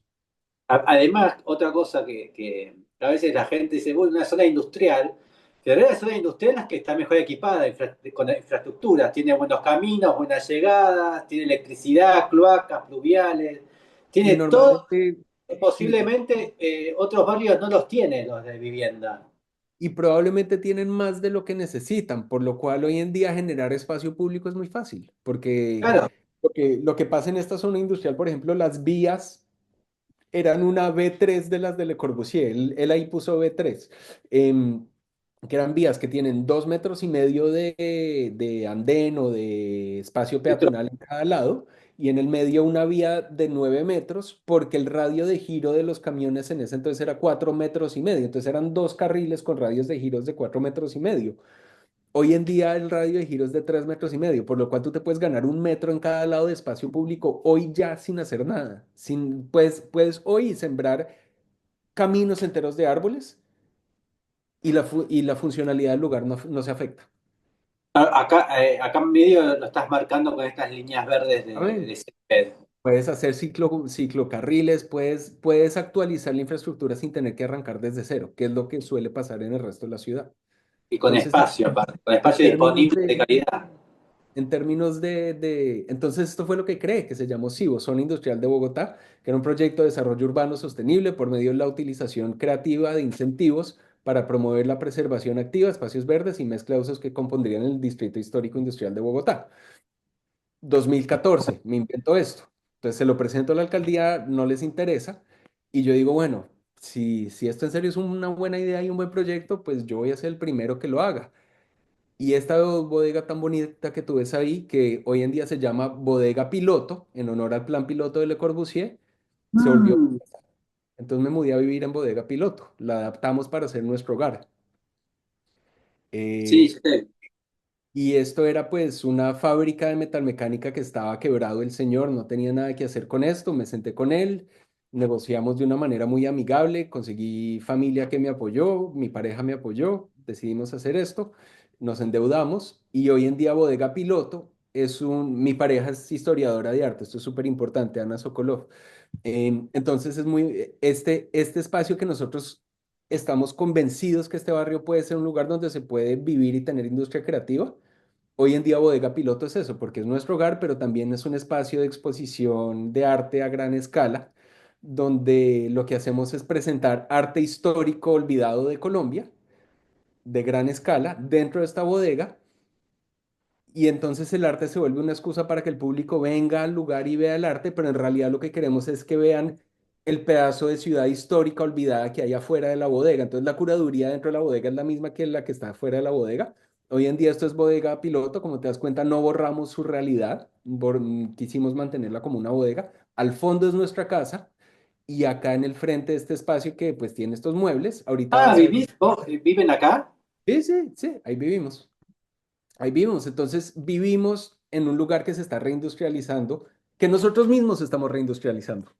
Además, otra cosa que a veces la gente dice, bueno, una zona industrial, pero la zona industrial es la que está mejor equipada con infraestructura, tiene buenos caminos, buenas llegadas, tiene electricidad, cloacas, pluviales, Y tiene todo normalmente, que sí, posiblemente otros barrios no los tienen, los de vivienda. y probablemente tienen más de lo que necesitan, por lo cual hoy en día generar espacio público es muy fácil, Claro, porque lo que pasa en esta zona industrial, por ejemplo, las vías eran una B3 de las de Le Corbusier. Él ahí puso B3, que eran vías que tienen 2,5 metros de andén o de espacio peatonal en cada lado, y en el medio una vía de 9 metros, porque el radio de giro de los camiones en ese entonces era 4,5 metros. Entonces eran dos carriles con radios de giros de 4,5 metros. Hoy en día el radio de giro es de 3,5 metros, por lo cual tú te puedes ganar 1 metro en cada lado de espacio público hoy ya sin hacer nada. Puedes hoy sembrar caminos enteros de árboles y la funcionalidad del lugar no se afecta. Acá en medio lo estás marcando con estas líneas verdes ¿Saben? de césped Puedes hacer ciclocarriles, puedes actualizar la infraestructura sin tener que arrancar desde cero, que es lo que suele pasar en el resto de la ciudad. y con Entonces, espacio, aparte, con en espacio términos disponible de de, calidad. Entonces esto fue lo que creé, que se llamó SIBO, Zona Industrial de Bogotá, que era un proyecto de desarrollo urbano sostenible por medio de la utilización creativa de incentivos para promover la preservación activa, espacios verdes y mezcla de usos que compondrían el Distrito Histórico Industrial de Bogotá. 2014, me invento esto. Entonces se lo presento a la alcaldía, no les interesa, y yo digo, bueno, si esto en serio es una buena idea y un buen proyecto, pues yo voy a ser el primero que lo haga. Y esta bodega tan bonita que tú ves ahí, que hoy en día se llama Bodega Piloto, en honor al plan piloto de Le Corbusier, se volvió. Mm, Entonces me mudé a vivir en Bodega Piloto. La adaptamos para ser nuestro hogar. sí, Eh, sí. y esto era pues una fábrica de metalmecánica que estaba quebrado el señor, no tenía nada que hacer con esto. Me senté con él, negociamos de una manera muy amigable, conseguí familia que me apoyó, mi pareja me apoyó, decidimos hacer esto, nos endeudamos y hoy en día Bodega Piloto mi pareja es historiadora de arte, esto es súper importante, Ana Sokolov. Entonces este espacio que nosotros estamos convencidos que este barrio puede ser un lugar donde se puede vivir y tener industria creativa. Hoy en día Bodega Piloto es eso, porque es nuestro hogar, pero también es un espacio de exposición de arte a gran escala, donde lo que hacemos es presentar arte histórico olvidado de Colombia, de gran escala, dentro de esta bodega, y entonces el arte se vuelve una excusa para que el público venga al lugar y vea el arte, pero en realidad lo que queremos es que vean el pedazo de ciudad histórica olvidada que hay afuera de la bodega. Entonces la curaduría dentro de la bodega es la misma que la que está afuera de la bodega. Hoy en día esto es bodega piloto, como te das cuenta, no borramos su realidad, quisimos mantenerla como una bodega. Al fondo es nuestra casa y acá en el frente de este espacio que pues tiene estos muebles, ahorita va a Ah, ser... ¿viven acá? Sí, sí, sí, ahí vivimos. Ahí vivimos. Entonces, vivimos en un lugar que se está reindustrializando, que nosotros mismos estamos reindustrializando.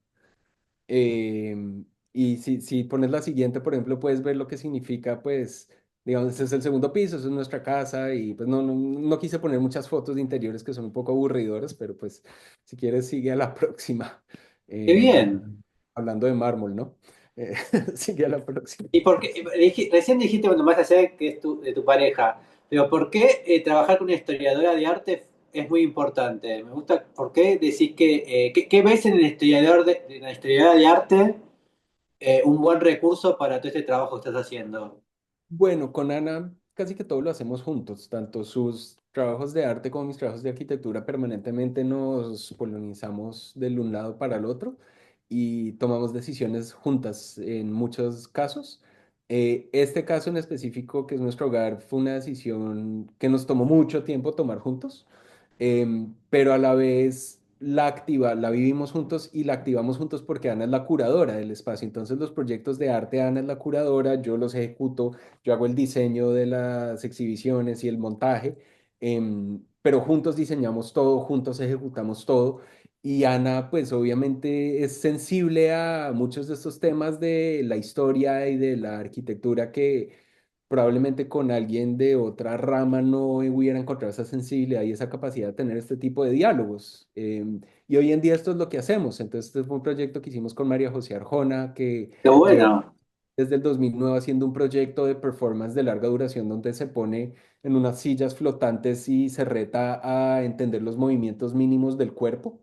Y si pones la siguiente, por ejemplo, puedes ver lo que significa, pues, digamos, este es el segundo piso, eso es nuestra casa, y pues no quise poner muchas fotos de interiores que son un poco aburridoras, pero pues, si quieres, sigue a la próxima. Qué Eh, bien. hablando de mármol, ¿no? Eh, sigue a la próxima. Y porque recién dijiste, bueno, más allá de que es de tu pareja, pero ¿por qué trabajar con una historiadora de arte es muy importante? Me gusta, ¿por qué decís qué ves en el historiador en la historiadora de arte un buen recurso para todo este trabajo que estás haciendo? Bueno, con Ana casi que todo lo hacemos juntos, tanto sus trabajos de arte como mis trabajos de arquitectura permanentemente nos polinizamos del un lado para el otro y tomamos decisiones juntas en muchos casos. Este caso en específico, que es nuestro hogar, fue una decisión que nos tomó mucho tiempo tomar juntos, pero a la vez la vivimos juntos y la activamos juntos porque Ana es la curadora del espacio. Entonces los proyectos de arte, Ana es la curadora, yo los ejecuto, yo hago el diseño de las exhibiciones y el montaje, pero juntos diseñamos todo, juntos ejecutamos todo. Y Ana, pues obviamente es sensible a muchos de estos temas de la historia y de la arquitectura que probablemente con alguien de otra rama no hubiera encontrado esa sensibilidad y esa capacidad de tener este tipo de diálogos. Y hoy en día esto es lo que hacemos. Entonces, este fue un proyecto que hicimos con María José Arjona, que Qué lleva bueno. desde el 2009 haciendo un proyecto de performance de larga duración donde se pone en unas sillas flotantes y se reta a entender los movimientos mínimos del cuerpo.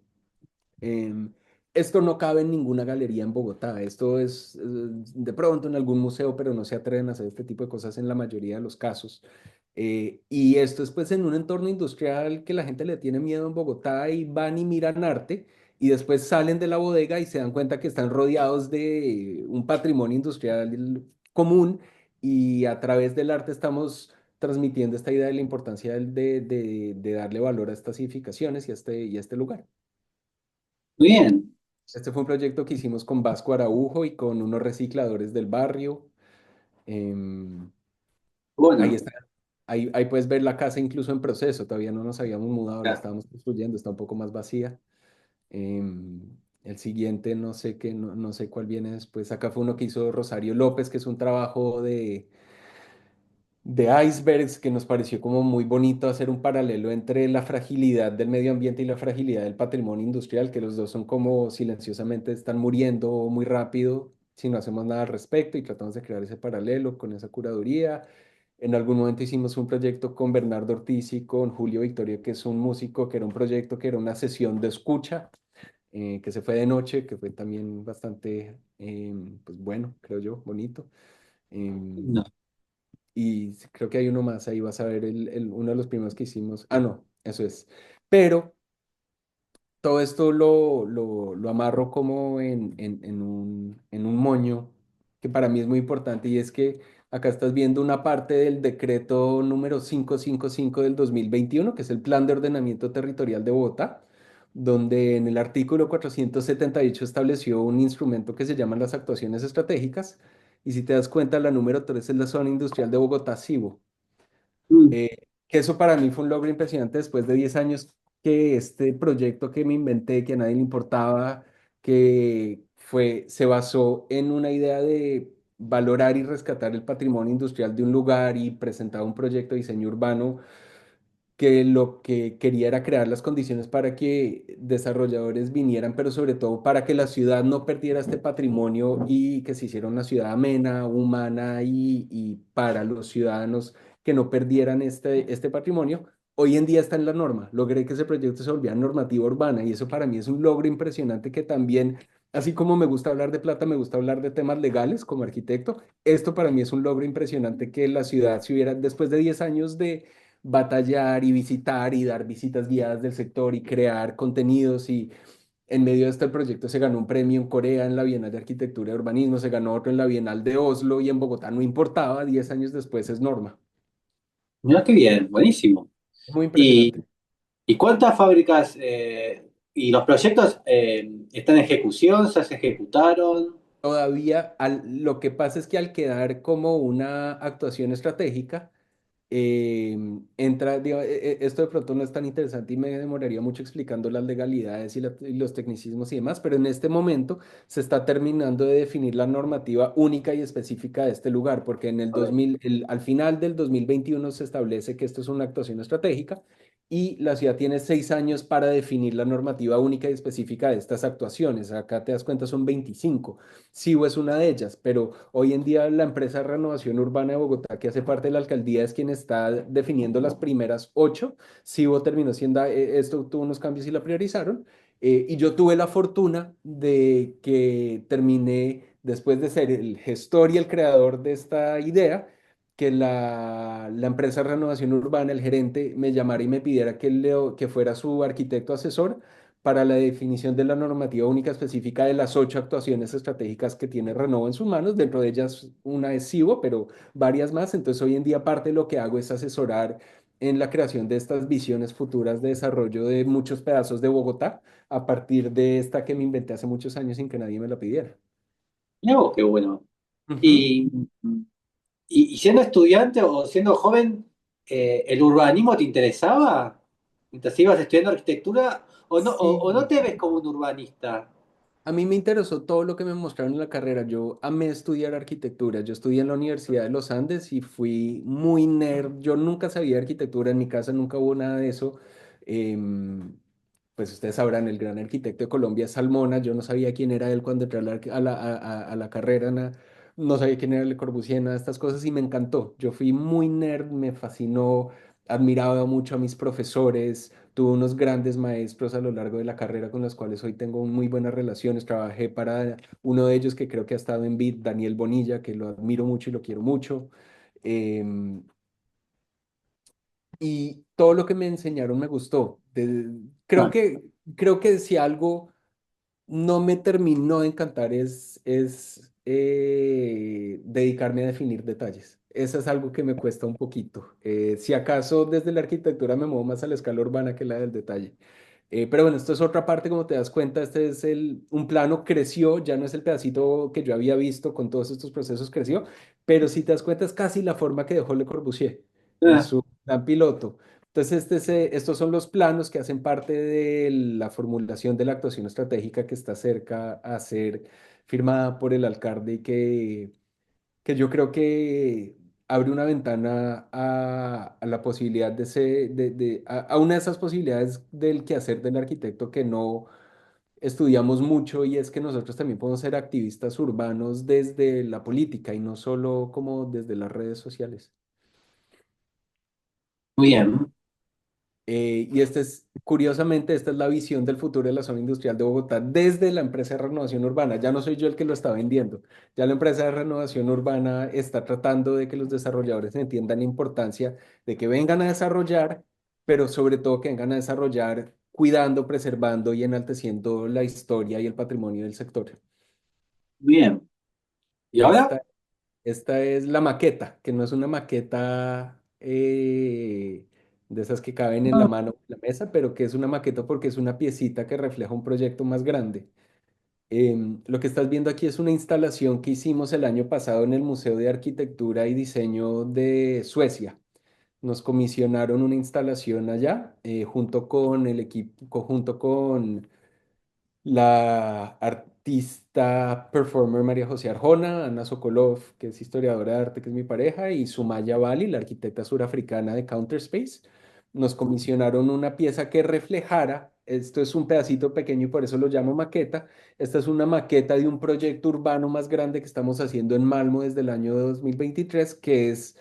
Em, Esto no cabe en ninguna galería en Bogotá. Esto es de pronto en algún museo, pero no se atreven a hacer este tipo de cosas en la mayoría de los casos. Y esto es pues en un entorno industrial que la gente le tiene miedo en Bogotá y van y miran arte y después salen de la bodega y se dan cuenta que están rodeados de un patrimonio industrial común y a través del arte estamos transmitiendo esta idea de la importancia de darle valor a estas edificaciones y a este lugar. Muy bien. Este fue un proyecto que hicimos con Vasco Araujo y con unos recicladores del barrio. Em, Ahí Bueno. está. ahí puedes ver la casa incluso en proceso, todavía no nos habíamos mudado, la Claro. estábamos construyendo, está un poco más vacía. Em, el siguiente, no sé qué, no sé cuál viene después. Acá fue uno que hizo Rosario López, que es un trabajo de icebergs que nos pareció como muy bonito hacer un paralelo entre la fragilidad del medio ambiente y la fragilidad del patrimonio industrial, que los dos son como silenciosamente están muriendo muy rápido si no hacemos nada al respecto y tratamos de crear ese paralelo con esa curaduría. En algún momento hicimos un proyecto con Bernardo Ortiz y con Julio Victoria, que es un músico, que era un proyecto que era una sesión de escucha, que se fue de noche, que fue también bastante, pues bueno, creo yo, bonito. Em, No. y creo que hay uno más, ahí vas a ver uno de los primeros que hicimos. Ah, no, eso es. Pero todo esto lo amarro como en un moño que para mí es muy importante y es que acá estás viendo una parte del decreto número 555 del 2021 que es el Plan de Ordenamiento Territorial de Bogotá, donde en el artículo 478 estableció un instrumento que se llaman las actuaciones estratégicas. Y si te das cuenta, la número 3 es la zona industrial de Bogotá, SIBO. Mm. Que eso para mí fue un logro impresionante después de 10 años que este proyecto que me inventé, que a nadie le importaba, se basó en una idea de valorar y rescatar el patrimonio industrial de un lugar y presentaba un proyecto de diseño urbano que lo que quería era crear las condiciones para que desarrolladores vinieran, pero sobre todo para que la ciudad no perdiera este patrimonio y que se hiciera una ciudad amena, humana y para los ciudadanos que no perdieran este patrimonio. Hoy en día está en la norma. Logré que ese proyecto se volviera normativa urbana y eso para mí es un logro impresionante que también, así como me gusta hablar de plata, me gusta hablar de temas legales como arquitecto. Esto para mí es un logro impresionante que la ciudad se hubiera, después de 10 años de batallar y visitar y dar visitas guiadas del sector y crear contenidos y en medio de este proyecto se ganó un premio en Corea en la Bienal de Arquitectura y Urbanismo, se ganó otro en la Bienal de Oslo y en Bogotá no importaba, 10 años después es norma. Mira qué bien, buenísimo. Muy ¿Y, impresionante. y cuántas fábricas y los proyectos están en ejecución, ya se ejecutaron? Todavía lo que pasa es que al quedar como una actuación estratégica, entra, digo, esto de pronto no es tan interesante y me demoraría mucho explicando las legalidades y los tecnicismos y demás, pero en este momento se está terminando de definir la normativa única y específica de este lugar, porque en el Ok. 2000, al final del 2021 se establece que esto es una actuación estratégica y la ciudad tiene 6 años para definir la normativa única y específica de estas actuaciones. Acá te das cuenta, son 25. Sibo es una de ellas, pero hoy en día la empresa de Renovación Urbana de Bogotá, que hace parte de la alcaldía, es quien está definiendo las primeras 8. Sibo terminó siendo, esto tuvo unos cambios y la priorizaron. Y yo tuve la fortuna de que terminé, después de ser el gestor y el creador de esta idea, que la empresa de Renovación Urbana, el gerente, me llamara y me pidiera que fuera su arquitecto asesor para la definición de la normativa única específica de las 8 actuaciones estratégicas que tiene Renovo en sus manos. Dentro de ellas una es SIBO, pero varias más. Entonces hoy en día parte de lo que hago es asesorar en la creación de estas visiones futuras de desarrollo de muchos pedazos de Bogotá a partir de esta que me inventé hace muchos años sin que nadie me la pidiera. Mirá vos, qué bueno. Ujú. Y, y siendo estudiante o siendo joven, ¿el urbanismo te interesaba mientras ibas estudiando arquitectura? O no Sí. te ves como un urbanista? A mí me interesó todo lo que me mostraron en la carrera. Yo amé estudiar arquitectura. Yo estudié en la Universidad de los Andes y fui muy nerd. Yo nunca sabía arquitectura, en mi casa nunca hubo nada de eso. Em, pues ustedes sabrán, el gran arquitecto de Colombia es Salmona. Yo no sabía quién era él cuando entré a la carrera. No sabía quién era Le Corbusier, nada de estas cosas y me encantó. Yo fui muy nerd, me fascinó, admiraba mucho a mis profesores. Tuve unos grandes maestros a lo largo de la carrera con los cuales hoy tengo muy buenas relaciones. Trabajé para uno de ellos que creo que ha estado en BID, Daniel Bonilla, que lo admiro mucho y lo quiero mucho. Em, y todo lo que me enseñaron me gustó. Creo Ah, que, creo que si algo no me terminó de encantar es dedicarme a definir detalles. Eso es algo que me cuesta un poquito. Si acaso desde la arquitectura me muevo más a la escala urbana que la del detalle. Pero bueno, esto es otra parte, como te das cuenta, este es un plano creció, ya no es el pedacito que yo había visto con todos estos procesos creció, pero si te das cuenta es casi la forma que dejó Le Corbusier. Ah, Es un plan piloto. Entonces, estos son los planos que hacen parte de la formulación de la actuación estratégica que está cerca a ser firmada por el alcalde y que yo creo que abre una ventana a la posibilidad a una de esas posibilidades del quehacer del arquitecto que no estudiamos mucho y es que nosotros también podemos ser activistas urbanos desde la política y no solo como desde las redes sociales. muy bien, Y curiosamente, esta es la visión del futuro de la zona industrial de Bogotá desde la empresa de renovación urbana. Ya no soy yo el que lo está vendiendo. Ya la empresa de renovación urbana está tratando de que los desarrolladores entiendan la importancia de que vengan a desarrollar, pero sobre todo que vengan a desarrollar cuidando, preservando y enalteciendo la historia y el patrimonio del sector. bien. ¿Y ahora? Esta Esta es la maqueta, que no es una maqueta de esas que caben en la mano o en la mesa, pero que es una maqueta porque es una piecita que refleja un proyecto más grande. Lo que estás viendo aquí es una instalación que hicimos el año pasado en el Museo de Arquitectura y Diseño de Suecia. Nos comisionaron una instalación allá junto con el equipo, junto con la artista performer María José Arjona, Ana Sokolov, que es historiadora de arte, que es mi pareja, y Sumaya Bali, la arquitecta surafricana de Counterspace, nos comisionaron una pieza que reflejara, esto es un pedacito pequeño y por eso lo llamo maqueta, esta es una maqueta de un proyecto urbano más grande que estamos haciendo en Malmo desde el año 2023, que es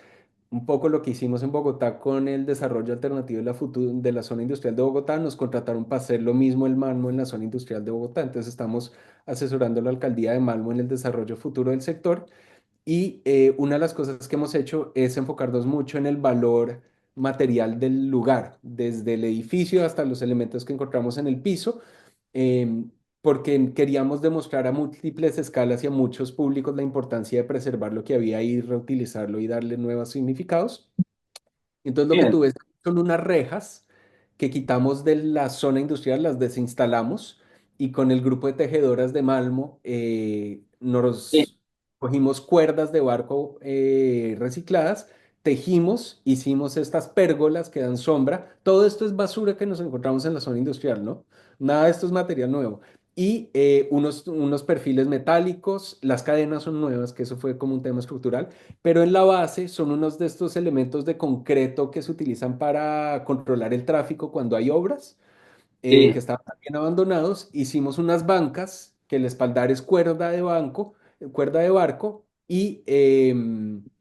un poco lo que hicimos en Bogotá con el desarrollo alternativo de la zona industrial de Bogotá. Nos contrataron para hacer lo mismo el Malmo en la zona industrial de Bogotá. Entonces estamos asesorando a la alcaldía de Malmo en el desarrollo futuro del sector. Y una de las cosas que hemos hecho es enfocarnos mucho en el valor material del lugar, desde el edificio hasta los elementos que encontramos en el piso, em, porque queríamos demostrar a múltiples escalas y a muchos públicos la importancia de preservar lo que había ahí, reutilizarlo y darle nuevos significados. Entonces lo que Bien, tú ves son unas rejas que quitamos de la zona industrial, las desinstalamos y con el grupo de tejedoras de Malmo sí, nos cogimos cuerdas de barco recicladas, tejimos, hicimos estas pérgolas que dan sombra. Todo esto es basura que nos encontramos en la zona industrial, ¿no? Nada de esto es material nuevo. Y unos perfiles metálicos, las cadenas son nuevas, que eso fue como un tema estructural, pero en la base son unos de estos elementos de concreto que se utilizan para controlar el tráfico cuando hay obras, que sí. estaban también abandonados. Hicimos unas bancas que el espaldar es cuerda de barco y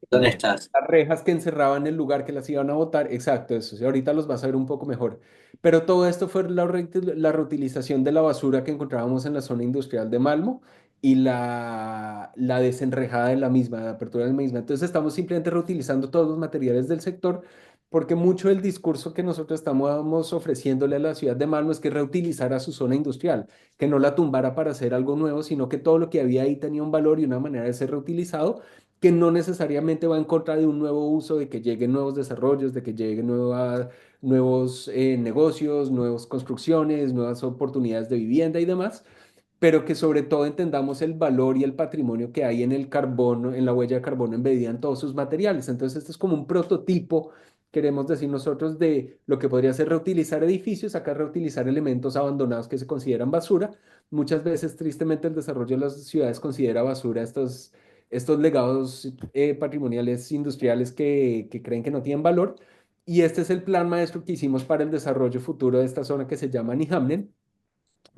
¿Dónde estás? las rejas que encerraban el lugar que las iban a botar, exacto, eso, sí, ahorita los vas a ver un poco mejor. Pero todo esto fue la reutilización de la basura que encontrábamos en la zona industrial de Malmo y la desenrejada de la misma, la apertura de la misma. Entonces estamos simplemente reutilizando todos los materiales del sector porque mucho del discurso que nosotros estamos ofreciéndole a la ciudad de Malmo es que reutilizara su zona industrial, que no la tumbara para hacer algo nuevo, sino que todo lo que había ahí tenía un valor y una manera de ser reutilizado que no necesariamente va en contra de un nuevo uso, de que lleguen nuevos desarrollos, de que lleguen nuevos negocios, nuevas construcciones, nuevas oportunidades de vivienda y demás, pero que sobre todo entendamos el valor y el patrimonio que hay en el carbono, en la huella de carbono embebida en todos sus materiales. Entonces, este es como un prototipo, queremos decir nosotros, de lo que podría ser reutilizar edificios, acá reutilizar elementos abandonados que se consideran basura. Muchas veces, tristemente, el desarrollo de las ciudades considera basura estos legados patrimoniales industriales que creen que no tienen valor. Y este es el plan maestro que hicimos para el desarrollo futuro de esta zona que se llama Nyhamnen,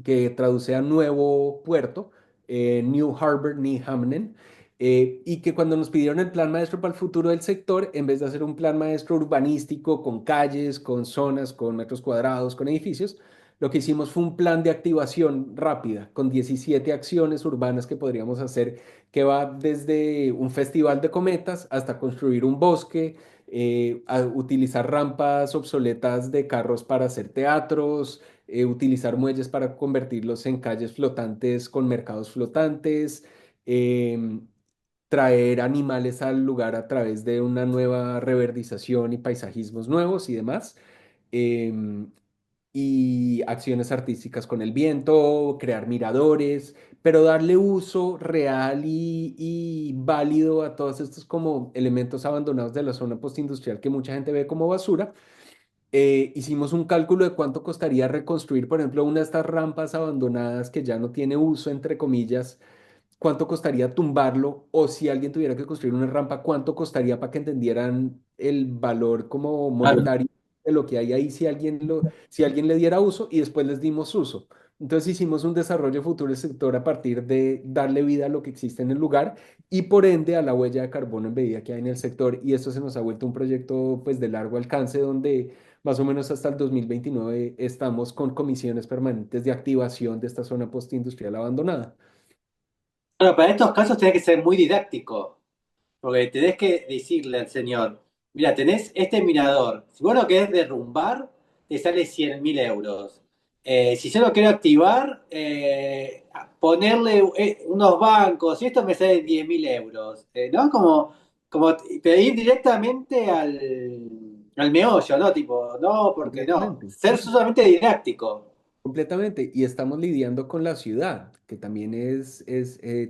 que traduce a nuevo puerto, New Harbor, Nyhamnen, y que cuando nos pidieron el plan maestro para el futuro del sector, en vez de hacer un plan maestro urbanístico con calles, con zonas, con metros cuadrados, con edificios, lo que hicimos fue un plan de activación rápida, con 17 acciones urbanas que podríamos hacer, que va desde un festival de cometas hasta construir un bosque, a utilizar rampas obsoletas de carros para hacer teatros, utilizar muelles para convertirlos en calles flotantes con mercados flotantes, em, traer animales al lugar a través de una nueva reverdización y paisajismos nuevos y demás. em, y acciones artísticas con el viento, crear miradores, pero darle uso real y válido a todos estos como elementos abandonados de la zona postindustrial que mucha gente ve como basura. Hicimos un cálculo de cuánto costaría reconstruir, por ejemplo, una de estas rampas abandonadas que ya no tiene uso, entre comillas, cuánto costaría tumbarlo, o si alguien tuviera que construir una rampa, cuánto costaría para que entendieran el valor como Claro. monetario de lo que hay ahí si alguien le diera uso, y después les dimos uso. Entonces hicimos un desarrollo futuro del sector a partir de darle vida a lo que existe en el lugar y por ende a la huella de carbono en medida que hay en el sector. Y esto se nos ha vuelto un proyecto pues de largo alcance donde más o menos hasta el 2029 estamos con comisiones permanentes de activación de esta zona postindustrial abandonada. Bueno, para estos casos tenés que ser muy didáctico. Porque tenés que decirle al señor, mira, tenés este mirador. Si vos lo querés derrumbar, te sale 100.000 euros. Si yo lo quiero activar, ponerle unos bancos, y esto me sale 10.000 euros. ¿No? Como pedir directamente al meollo, ¿no? Tipo, no, porque no. Completamente. Ser solamente didáctico. Completamente. Y estamos lidiando con la ciudad, que también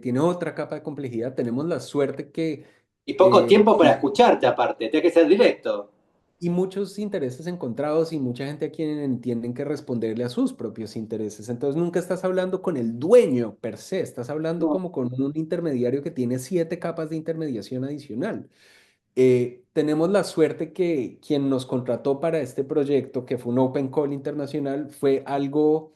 tiene otra capa de complejidad. Tenemos la suerte que, Y poco eh, tiempo para escucharte aparte, tenés que ser directo. y muchos intereses encontrados y mucha gente a quien tienen que responderle a sus propios intereses. Entonces nunca estás hablando con el dueño per se, estás hablando No. como con un intermediario que tiene 7 capas de intermediación adicional. Tenemos la suerte que quien nos contrató para este proyecto, que fue un Open Call internacional, fue algo,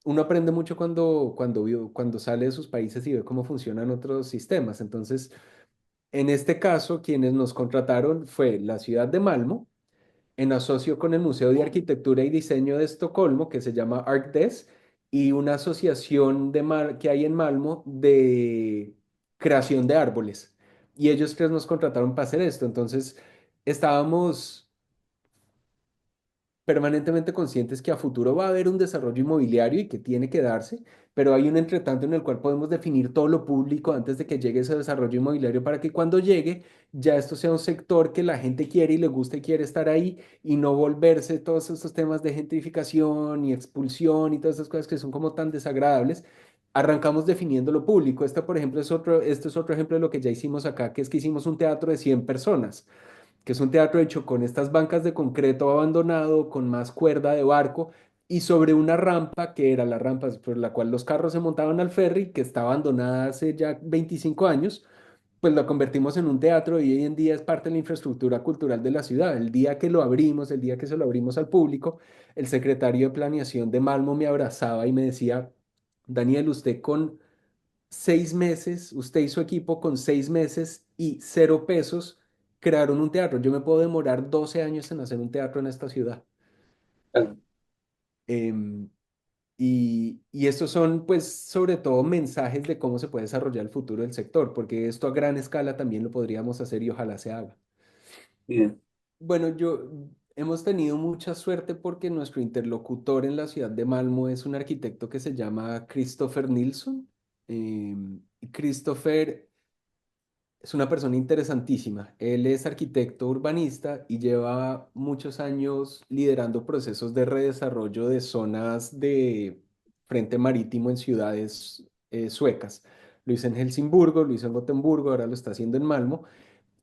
uno aprende mucho cuando sale de sus países y ve cómo funcionan otros sistemas. Entonces, en este caso, quienes nos contrataron fue la ciudad de Malmo, en asocio con el Museo de Arquitectura y Diseño de Estocolmo, que se llama ArcDes, y una asociación que hay en Malmo de creación de árboles. Y ellos tres nos contrataron para hacer esto. Entonces, estábamos permanentemente conscientes que a futuro va a haber un desarrollo inmobiliario y que tiene que darse, pero hay un entretanto en el cual podemos definir todo lo público antes de que llegue ese desarrollo inmobiliario para que cuando llegue ya esto sea un sector que la gente quiere y le gusta y quiere estar ahí y no volverse todos estos temas de gentrificación y expulsión y todas esas cosas que son como tan desagradables. Arrancamos definiendo lo público. Esto es otro ejemplo de lo que ya hicimos acá, que es que hicimos un teatro de 100 personas, que es un teatro hecho con estas bancas de concreto abandonado, con más cuerda de barco y sobre una rampa que era la rampa por la cual los carros se montaban al ferry, que está abandonada hace ya 25 años, pues lo convertimos en un teatro y hoy en día es parte de la infraestructura cultural de la ciudad. El día que lo abrimos, el día que se lo abrimos al público, el secretario de Planeación de Malmo me abrazaba y me decía, Daniel, usted con 6 meses, usted y su equipo con 6 meses y 0 pesos crearon un teatro. Yo me puedo demorar 12 años en hacer un teatro en esta ciudad. Em, y estos son, pues, sobre todo mensajes de cómo se puede desarrollar el futuro del sector, porque esto a gran escala también lo podríamos hacer y ojalá se haga. Bien. Bueno, hemos tenido mucha suerte porque nuestro interlocutor en la ciudad de Malmo es un arquitecto que se llama Christopher Nilsson. Y Christopher es una persona interesantísima. Él es arquitecto urbanista y lleva muchos años liderando procesos de redesarrollo de zonas de frente marítimo en ciudades suecas. Lo hizo en Helsingborgo, lo hizo en Gotemburgo, ahora lo está haciendo en Malmo.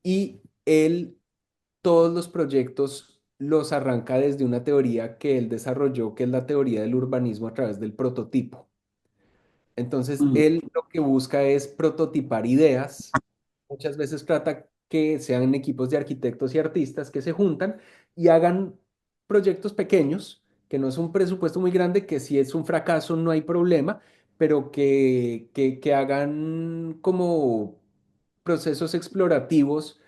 Y él todos los proyectos los arranca desde una teoría que él desarrolló, que es la teoría del urbanismo a través del prototipo. Entonces, Mm. él lo que busca es prototipar ideas. Muchas veces trata que sean equipos de arquitectos y artistas que se juntan y hagan proyectos pequeños, que no es un presupuesto muy grande, que si es un fracaso no hay problema, pero que hagan como procesos explorativos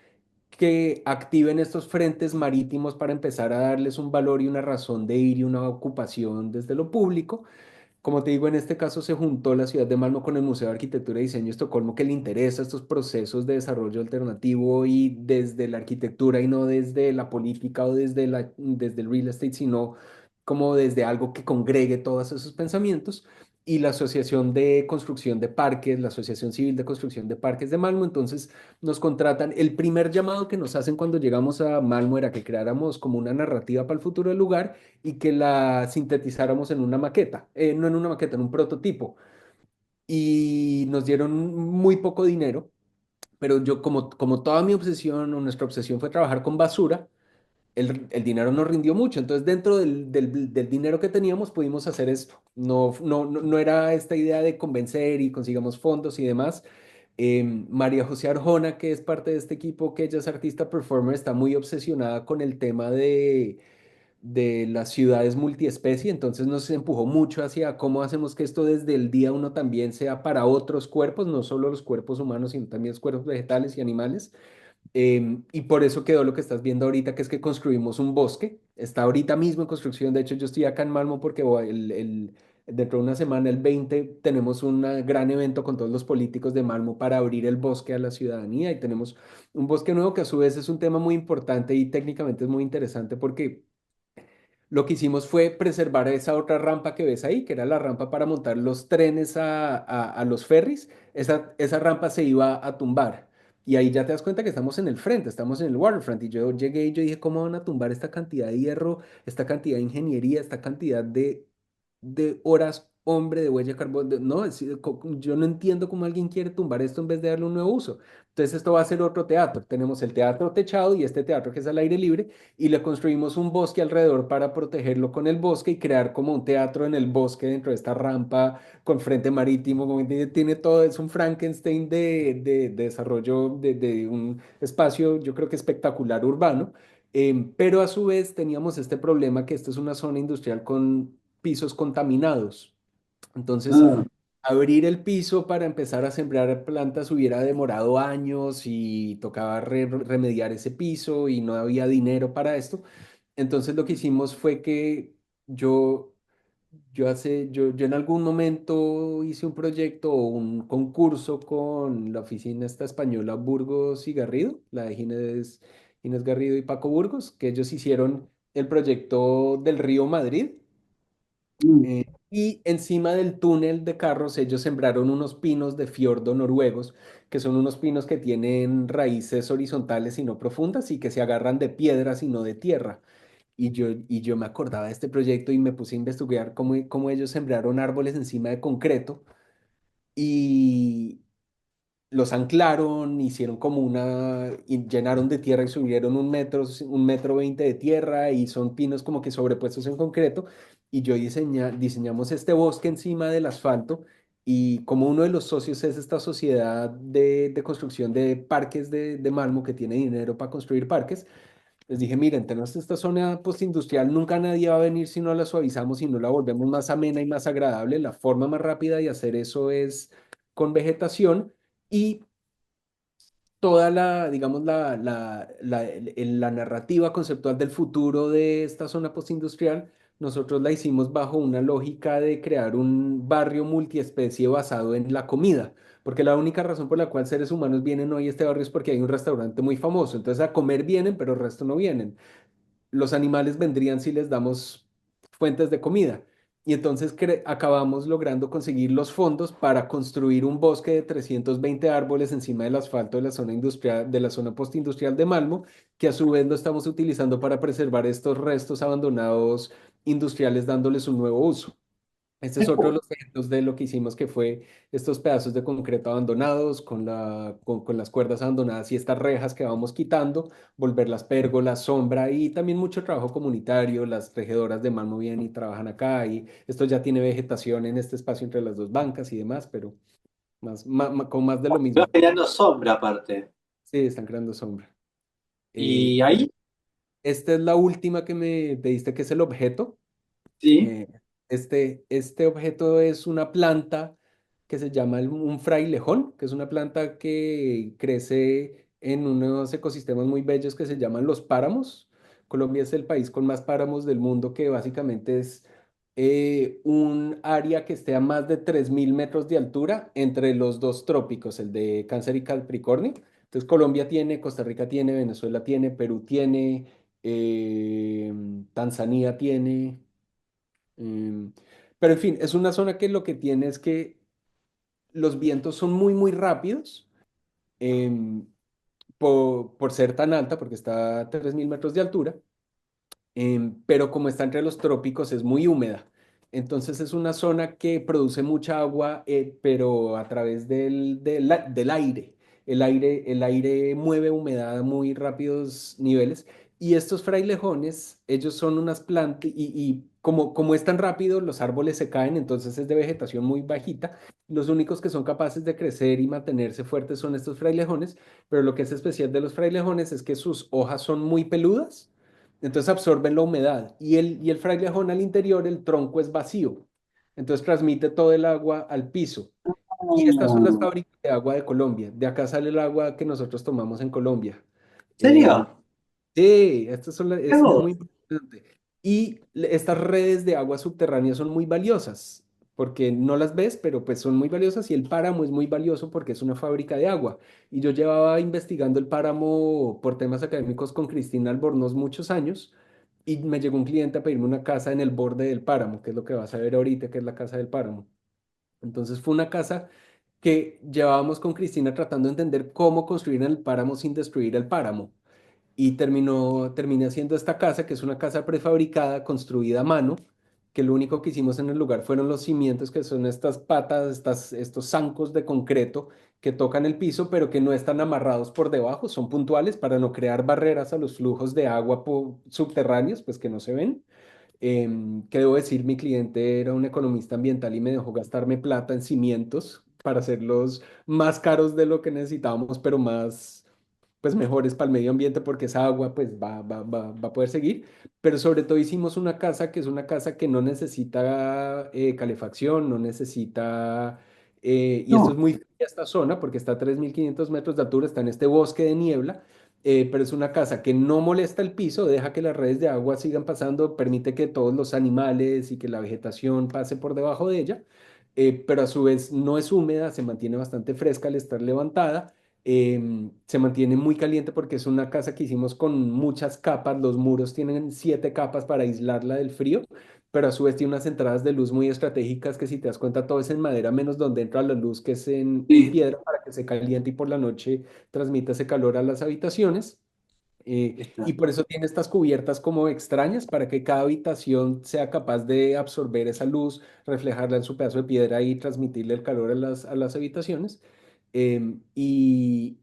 que activen estos frentes marítimos para empezar a darles un valor y una razón de ir y una ocupación desde lo público. Como te digo, en este caso se juntó la ciudad de Malmö con el Museo de Arquitectura y Diseño de Estocolmo, que le interesa estos procesos de desarrollo alternativo y desde la arquitectura y no desde la política o desde el real estate, sino como desde algo que congregue todos esos pensamientos. Y la Asociación de Construcción de Parques, la Asociación Civil de Construcción de Parques de Malmö, entonces nos contratan. El primer llamado que nos hacen cuando llegamos a Malmö era que creáramos como una narrativa para el futuro del lugar y que la sintetizáramos en una maqueta, no en una maqueta, en un prototipo. y nos dieron muy poco dinero, pero yo como toda mi obsesión o nuestra obsesión fue trabajar con basura, el dinero nos rindió mucho. Entonces, dentro del dinero que teníamos, pudimos hacer esto. No era esta idea de convencer y consigamos fondos y demás. María José Arjona, que es parte de este equipo, que ella es artista performer, está muy obsesionada con el tema de las ciudades multiespecie, entonces nos empujó mucho hacia cómo hacemos que esto desde el día uno también sea para otros cuerpos, no solo los cuerpos humanos, sino también los cuerpos vegetales y animales. Y por eso quedó lo que estás viendo ahorita, que es que construimos un bosque. Está ahorita mismo en construcción. De hecho, yo estoy acá en Malmo porque dentro de una semana, el 20, tenemos un gran evento con todos los políticos de Malmo para abrir el bosque a la ciudadanía. Y tenemos un bosque nuevo que a su vez es un tema muy importante y técnicamente es muy interesante porque lo que hicimos fue preservar esa otra rampa que ves ahí, que era la rampa para montar los trenes a los ferries. Esa rampa se iba a tumbar. Y ahí ya te das cuenta que estamos en el frente, estamos en el waterfront. Y yo llegué y yo dije, ¿cómo van a tumbar esta cantidad de hierro, esta cantidad de ingeniería, esta cantidad de horas, hombre, de huella de carbono? No, yo no entiendo cómo alguien quiere tumbar esto en vez de darle un nuevo uso. Entonces esto va a ser otro teatro. Tenemos el teatro techado y este teatro que es al aire libre y le construimos un bosque alrededor para protegerlo con el bosque y crear como un teatro en el bosque dentro de esta rampa con frente marítimo, como que tiene todo, es un Frankenstein de desarrollo de un espacio, yo creo que espectacular urbano. Pero a su vez teníamos este problema que esta es una zona industrial con pisos contaminados. Entonces, Ah, abrir el piso para empezar a sembrar plantas hubiera demorado años y tocaba remediar ese piso y no había dinero para esto. Entonces lo que hicimos fue que yo, yo en algún momento hice un proyecto o un concurso con la oficina esta española Burgos y Garrido, la de Ginés Garrido y Paco Burgos, que ellos hicieron el proyecto del río Madrid. mm. Y encima del túnel de carros ellos sembraron unos pinos de fiordo noruegos, que son unos pinos que tienen raíces horizontales y no profundas y que se agarran de piedras y no de tierra. Y yo me acordaba de este proyecto y me puse a investigar cómo ellos sembraron árboles encima de concreto y los anclaron, hicieron como y llenaron de tierra y subieron 1 metro, 1,20 m de tierra y son pinos como que sobrepuestos en concreto. Y yo diseñamos este bosque encima del asfalto y como uno de los socios es esta sociedad de construcción de parques de Malmo que tiene dinero para construir parques, les dije, miren, tenemos esta zona postindustrial, nunca nadie va a venir si no la suavizamos y no la volvemos más amena y más agradable. La forma más rápida de hacer eso es con vegetación y toda digamos, la narrativa conceptual del futuro de esta zona postindustrial, nosotros la hicimos bajo una lógica de crear un barrio multiespecie basado en la comida. Porque la única razón por la cual seres humanos vienen hoy a este barrio es porque hay un restaurante muy famoso. Entonces a comer vienen, pero el resto no vienen. Los animales vendrían si les damos fuentes de comida. Y entonces acabamos logrando conseguir los fondos para construir un bosque de 320 árboles encima del asfalto de la zona industrial, de la zona postindustrial de Malmo, que a su vez lo estamos utilizando para preservar estos restos abandonados industriales, dándoles un nuevo uso. Este es otro de los ejemplos de lo que hicimos, que fue estos pedazos de concreto abandonados con las cuerdas abandonadas y estas rejas que vamos quitando, volver las pérgolas, sombra y también mucho trabajo comunitario. Las tejedoras de mano vienen y trabajan acá y esto ya tiene vegetación en este espacio entre las dos bancas y demás, pero con más de lo Va mismo. generando sombra aparte. Sí, están creando sombra. Y Y ahí, esta es la última que me pediste, que es el objeto. sí. Eh, este objeto es una planta que se llama un frailejón, que es una planta que crece en unos ecosistemas muy bellos que se llaman los páramos. Colombia es el país con más páramos del mundo, que básicamente es un área que esté a más de 3.000 metros de altura entre los dos trópicos, el de Cáncer y Capricornio. Entonces Colombia tiene, Costa Rica tiene, Venezuela tiene, Perú tiene, eh, Tanzania tiene. Em, pero en fin, es una zona que lo que tiene es que los vientos son muy, muy rápidos em, por ser tan alta, porque está a 3.000 metros de altura, pero como está entre los trópicos es muy húmeda. Entonces es una zona que produce mucha agua, pero a través del aire. El aire mueve humedad a muy rápidos niveles. Y estos frailejones, ellos son unas plantas, y como es tan rápido, los árboles se caen, entonces es de vegetación muy bajita. Los únicos que son capaces de crecer y mantenerse fuertes son estos frailejones, pero lo que es especial de los frailejones es que sus hojas son muy peludas, entonces absorben la humedad y el frailejón al interior, el tronco es vacío. Entonces transmite todo el agua al piso. Y estas son las Ah, fábricas de agua de Colombia. De acá sale el agua que nosotros tomamos en Colombia. ¿en Eh, serio? sí, es muy ¿Vos? importante. Y estas redes de agua subterránea son muy valiosas, porque no las ves, pero pues son muy valiosas y el páramo es muy valioso porque es una fábrica de agua. Y yo llevaba investigando el páramo por temas académicos con Cristina Albornoz muchos años y me llegó un cliente a pedirme una casa en el borde del páramo, que es lo que vas a ver ahorita, que es la casa del páramo. Entonces fue una casa que llevábamos con Cristina tratando de entender cómo construir en el páramo sin destruir el páramo. Y terminé haciendo esta casa, que es una casa prefabricada, construida a mano, que lo único que hicimos en el lugar fueron los cimientos, que son estas patas, estos zancos de concreto que tocan el piso, pero que no están amarrados por debajo, son puntuales para no crear barreras a los flujos de agua subterráneos, pues que no se ven. ¿Qué debo decir? Mi cliente era un economista ambiental y me dejó gastarme plata en cimientos para hacerlos más caros de lo que necesitábamos, pero más, pues mejores para el medio ambiente porque esa agua pues va a poder seguir. Pero sobre todo hicimos una casa que es una casa que no necesita calefacción, no necesita, y esto es No. muy fría esta zona porque está a 3.500 metros de altura, está en este bosque de niebla, pero es una casa que no molesta el piso, deja que las redes de agua sigan pasando, permite que todos los animales y que la vegetación pase por debajo de ella, pero a su vez no es húmeda, se mantiene bastante fresca al estar levantada. Se mantiene muy caliente porque es una casa que hicimos con muchas capas, los muros tienen 7 capas para aislarla del frío, pero a su vez tiene unas entradas de luz muy estratégicas que si te das cuenta todo es en madera menos donde entra la luz que es en Sí, piedra para que se caliente y por la noche transmita ese calor a las habitaciones. Y está. por eso tiene estas cubiertas como extrañas para que cada habitación sea capaz de absorber esa luz, reflejarla en su pedazo de piedra y transmitirle el calor a las habitaciones. Y,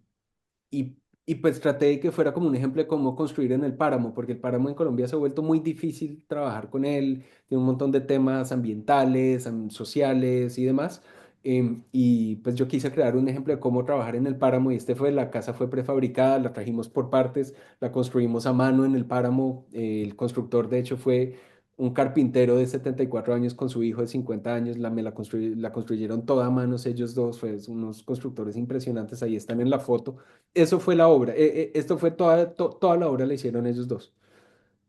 y, y pues traté de que fuera como un ejemplo de cómo construir en el páramo, porque el páramo en Colombia se ha vuelto muy difícil trabajar con él, tiene un montón de temas ambientales, sociales y demás. Y pues yo quise crear un ejemplo de cómo trabajar en el páramo y la casa fue prefabricada, la trajimos por partes, la construimos a mano en el páramo. El constructor de hecho fue un carpintero de 74 años con su hijo de 50 años, la construyeron toda a manos ellos dos, fue unos constructores impresionantes, ahí están en la foto. Eso fue la obra. Esto fue toda la obra la hicieron ellos dos.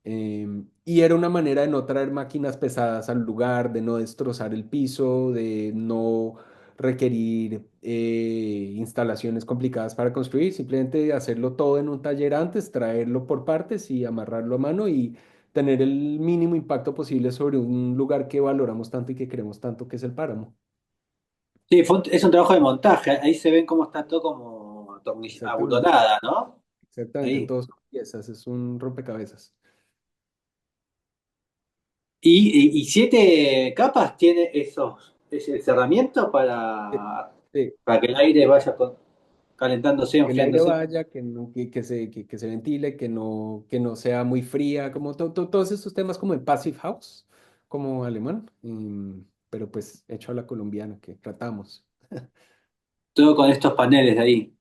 Y era una manera de no traer máquinas pesadas al lugar, de no destrozar el piso, de no requerir instalaciones complicadas para construir, simplemente hacerlo todo en un taller antes, traerlo por partes y amarrarlo a mano y tener el mínimo impacto posible sobre un lugar que valoramos tanto y que queremos tanto, que es el páramo. Sí, es un trabajo de montaje. Ahí se ven cómo está todo como Exactamente, abutonada, ¿no? exactamente, Ahí. todos son piezas, es un rompecabezas. Y 7 capas tiene ese cerramiento Sí, sí. para que el aire vaya calentándose, Que el aire enfriándose. vaya, que se ventile, que no sea muy fría, como todos estos temas como el Passive House, como alemán, pero pues hecho a la colombiana que tratamos. Todo con estos paneles de ahí,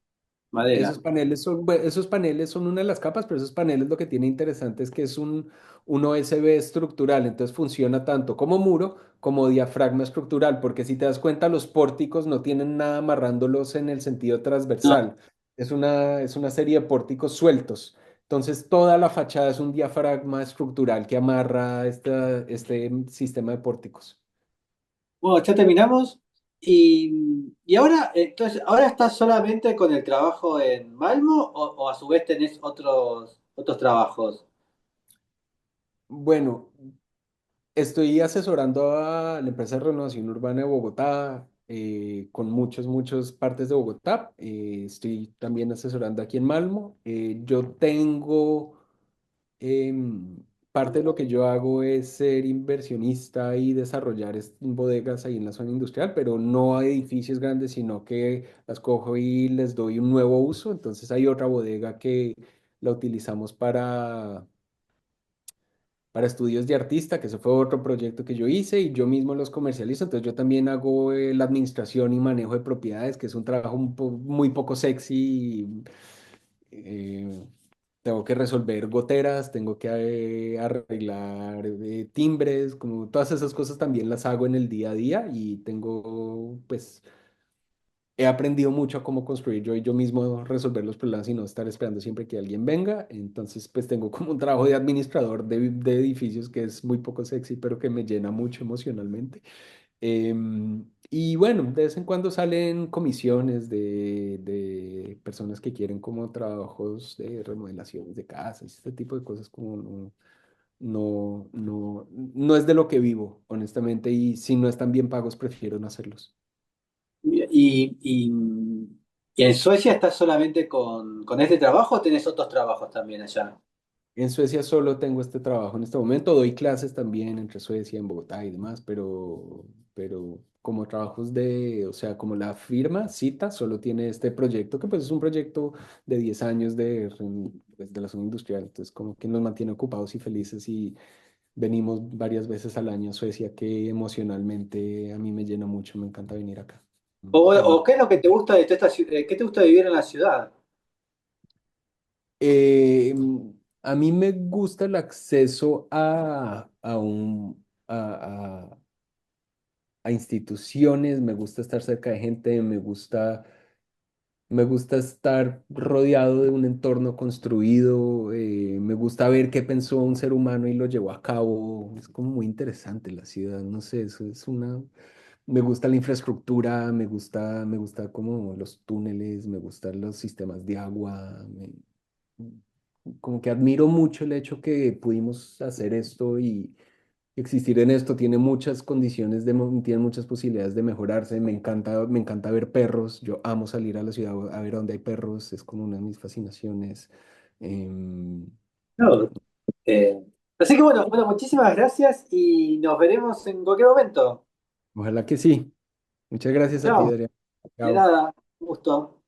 Esos madera. paneles son, esos paneles son una de las capas, pero esos paneles lo que tiene interesante es que es un OSB estructural, entonces funciona tanto como muro como diafragma estructural, porque si te das cuenta, los pórticos no tienen nada amarrándolos en el sentido No. transversal, es una serie de pórticos sueltos. Entonces toda la fachada es un diafragma estructural que amarra este sistema de pórticos. Bueno, ya terminamos. Y ahora, entonces, ¿ahora estás solamente con el trabajo en Malmo o a su vez tenés otros trabajos? Bueno, estoy asesorando a la empresa de renovación urbana de Bogotá, con muchas partes de Bogotá. Estoy también asesorando aquí en Malmo. Yo tengo, parte de lo que yo hago es ser inversionista y desarrollar bodegas ahí en la zona industrial, pero no a edificios grandes, sino que las cojo y les doy un nuevo uso. Entonces hay otra bodega que la utilizamos para estudios de artista, que eso fue otro proyecto que yo hice y yo mismo los comercializo. Entonces yo también hago la administración y manejo de propiedades, que es un trabajo muy poco sexy. eh, Tengo que resolver goteras, tengo que arreglar timbres, como todas esas cosas también las hago en el día a día y tengo, pues, he aprendido mucho a cómo construir yo y yo mismo resolver los problemas y no estar esperando siempre que alguien venga. Entonces, pues tengo como un trabajo de administrador de edificios que es muy poco sexy, pero que me llena mucho emocionalmente. Y bueno, de vez en cuando salen comisiones de personas que quieren como trabajos de remodelaciones de casas, este tipo de cosas como no es de lo que vivo, honestamente, y si no están bien pagos, prefiero no hacerlos. ¿Y, y, y en Suecia estás solamente con este trabajo o tenés otros trabajos también allá? En Suecia solo tengo este trabajo en este momento. Doy clases también entre Suecia, en Bogotá y demás, pero como trabajos o sea, como la firma Cita solo tiene este proyecto, que pues es un proyecto de 10 años pues, de la zona industrial. Entonces, como que nos mantiene ocupados y felices y venimos varias veces al año a Suecia, que emocionalmente a mí me llena mucho. Me encanta venir acá. O qué es lo que te gusta de qué te gusta de vivir en la ciudad? Eh, a mí me gusta el acceso a instituciones, me gusta estar cerca de gente, me gusta estar rodeado de un entorno construido, me gusta ver qué pensó un ser humano y lo llevó a cabo. Es como muy interesante la ciudad, no sé, eso es una... Me gusta la infraestructura, me gusta como los túneles, me gustan los sistemas de agua, como que admiro mucho el hecho que pudimos hacer esto y existir en esto. Tiene muchas condiciones tiene muchas posibilidades de mejorarse. Me encanta ver perros. Yo amo salir a la ciudad a ver dónde hay perros. Es como una de mis fascinaciones. Em, No, eh, así que bueno, muchísimas gracias y nos veremos en cualquier momento. Ojalá que sí. Muchas gracias a ti, Chao, Daria. de Chao. nada, un gusto.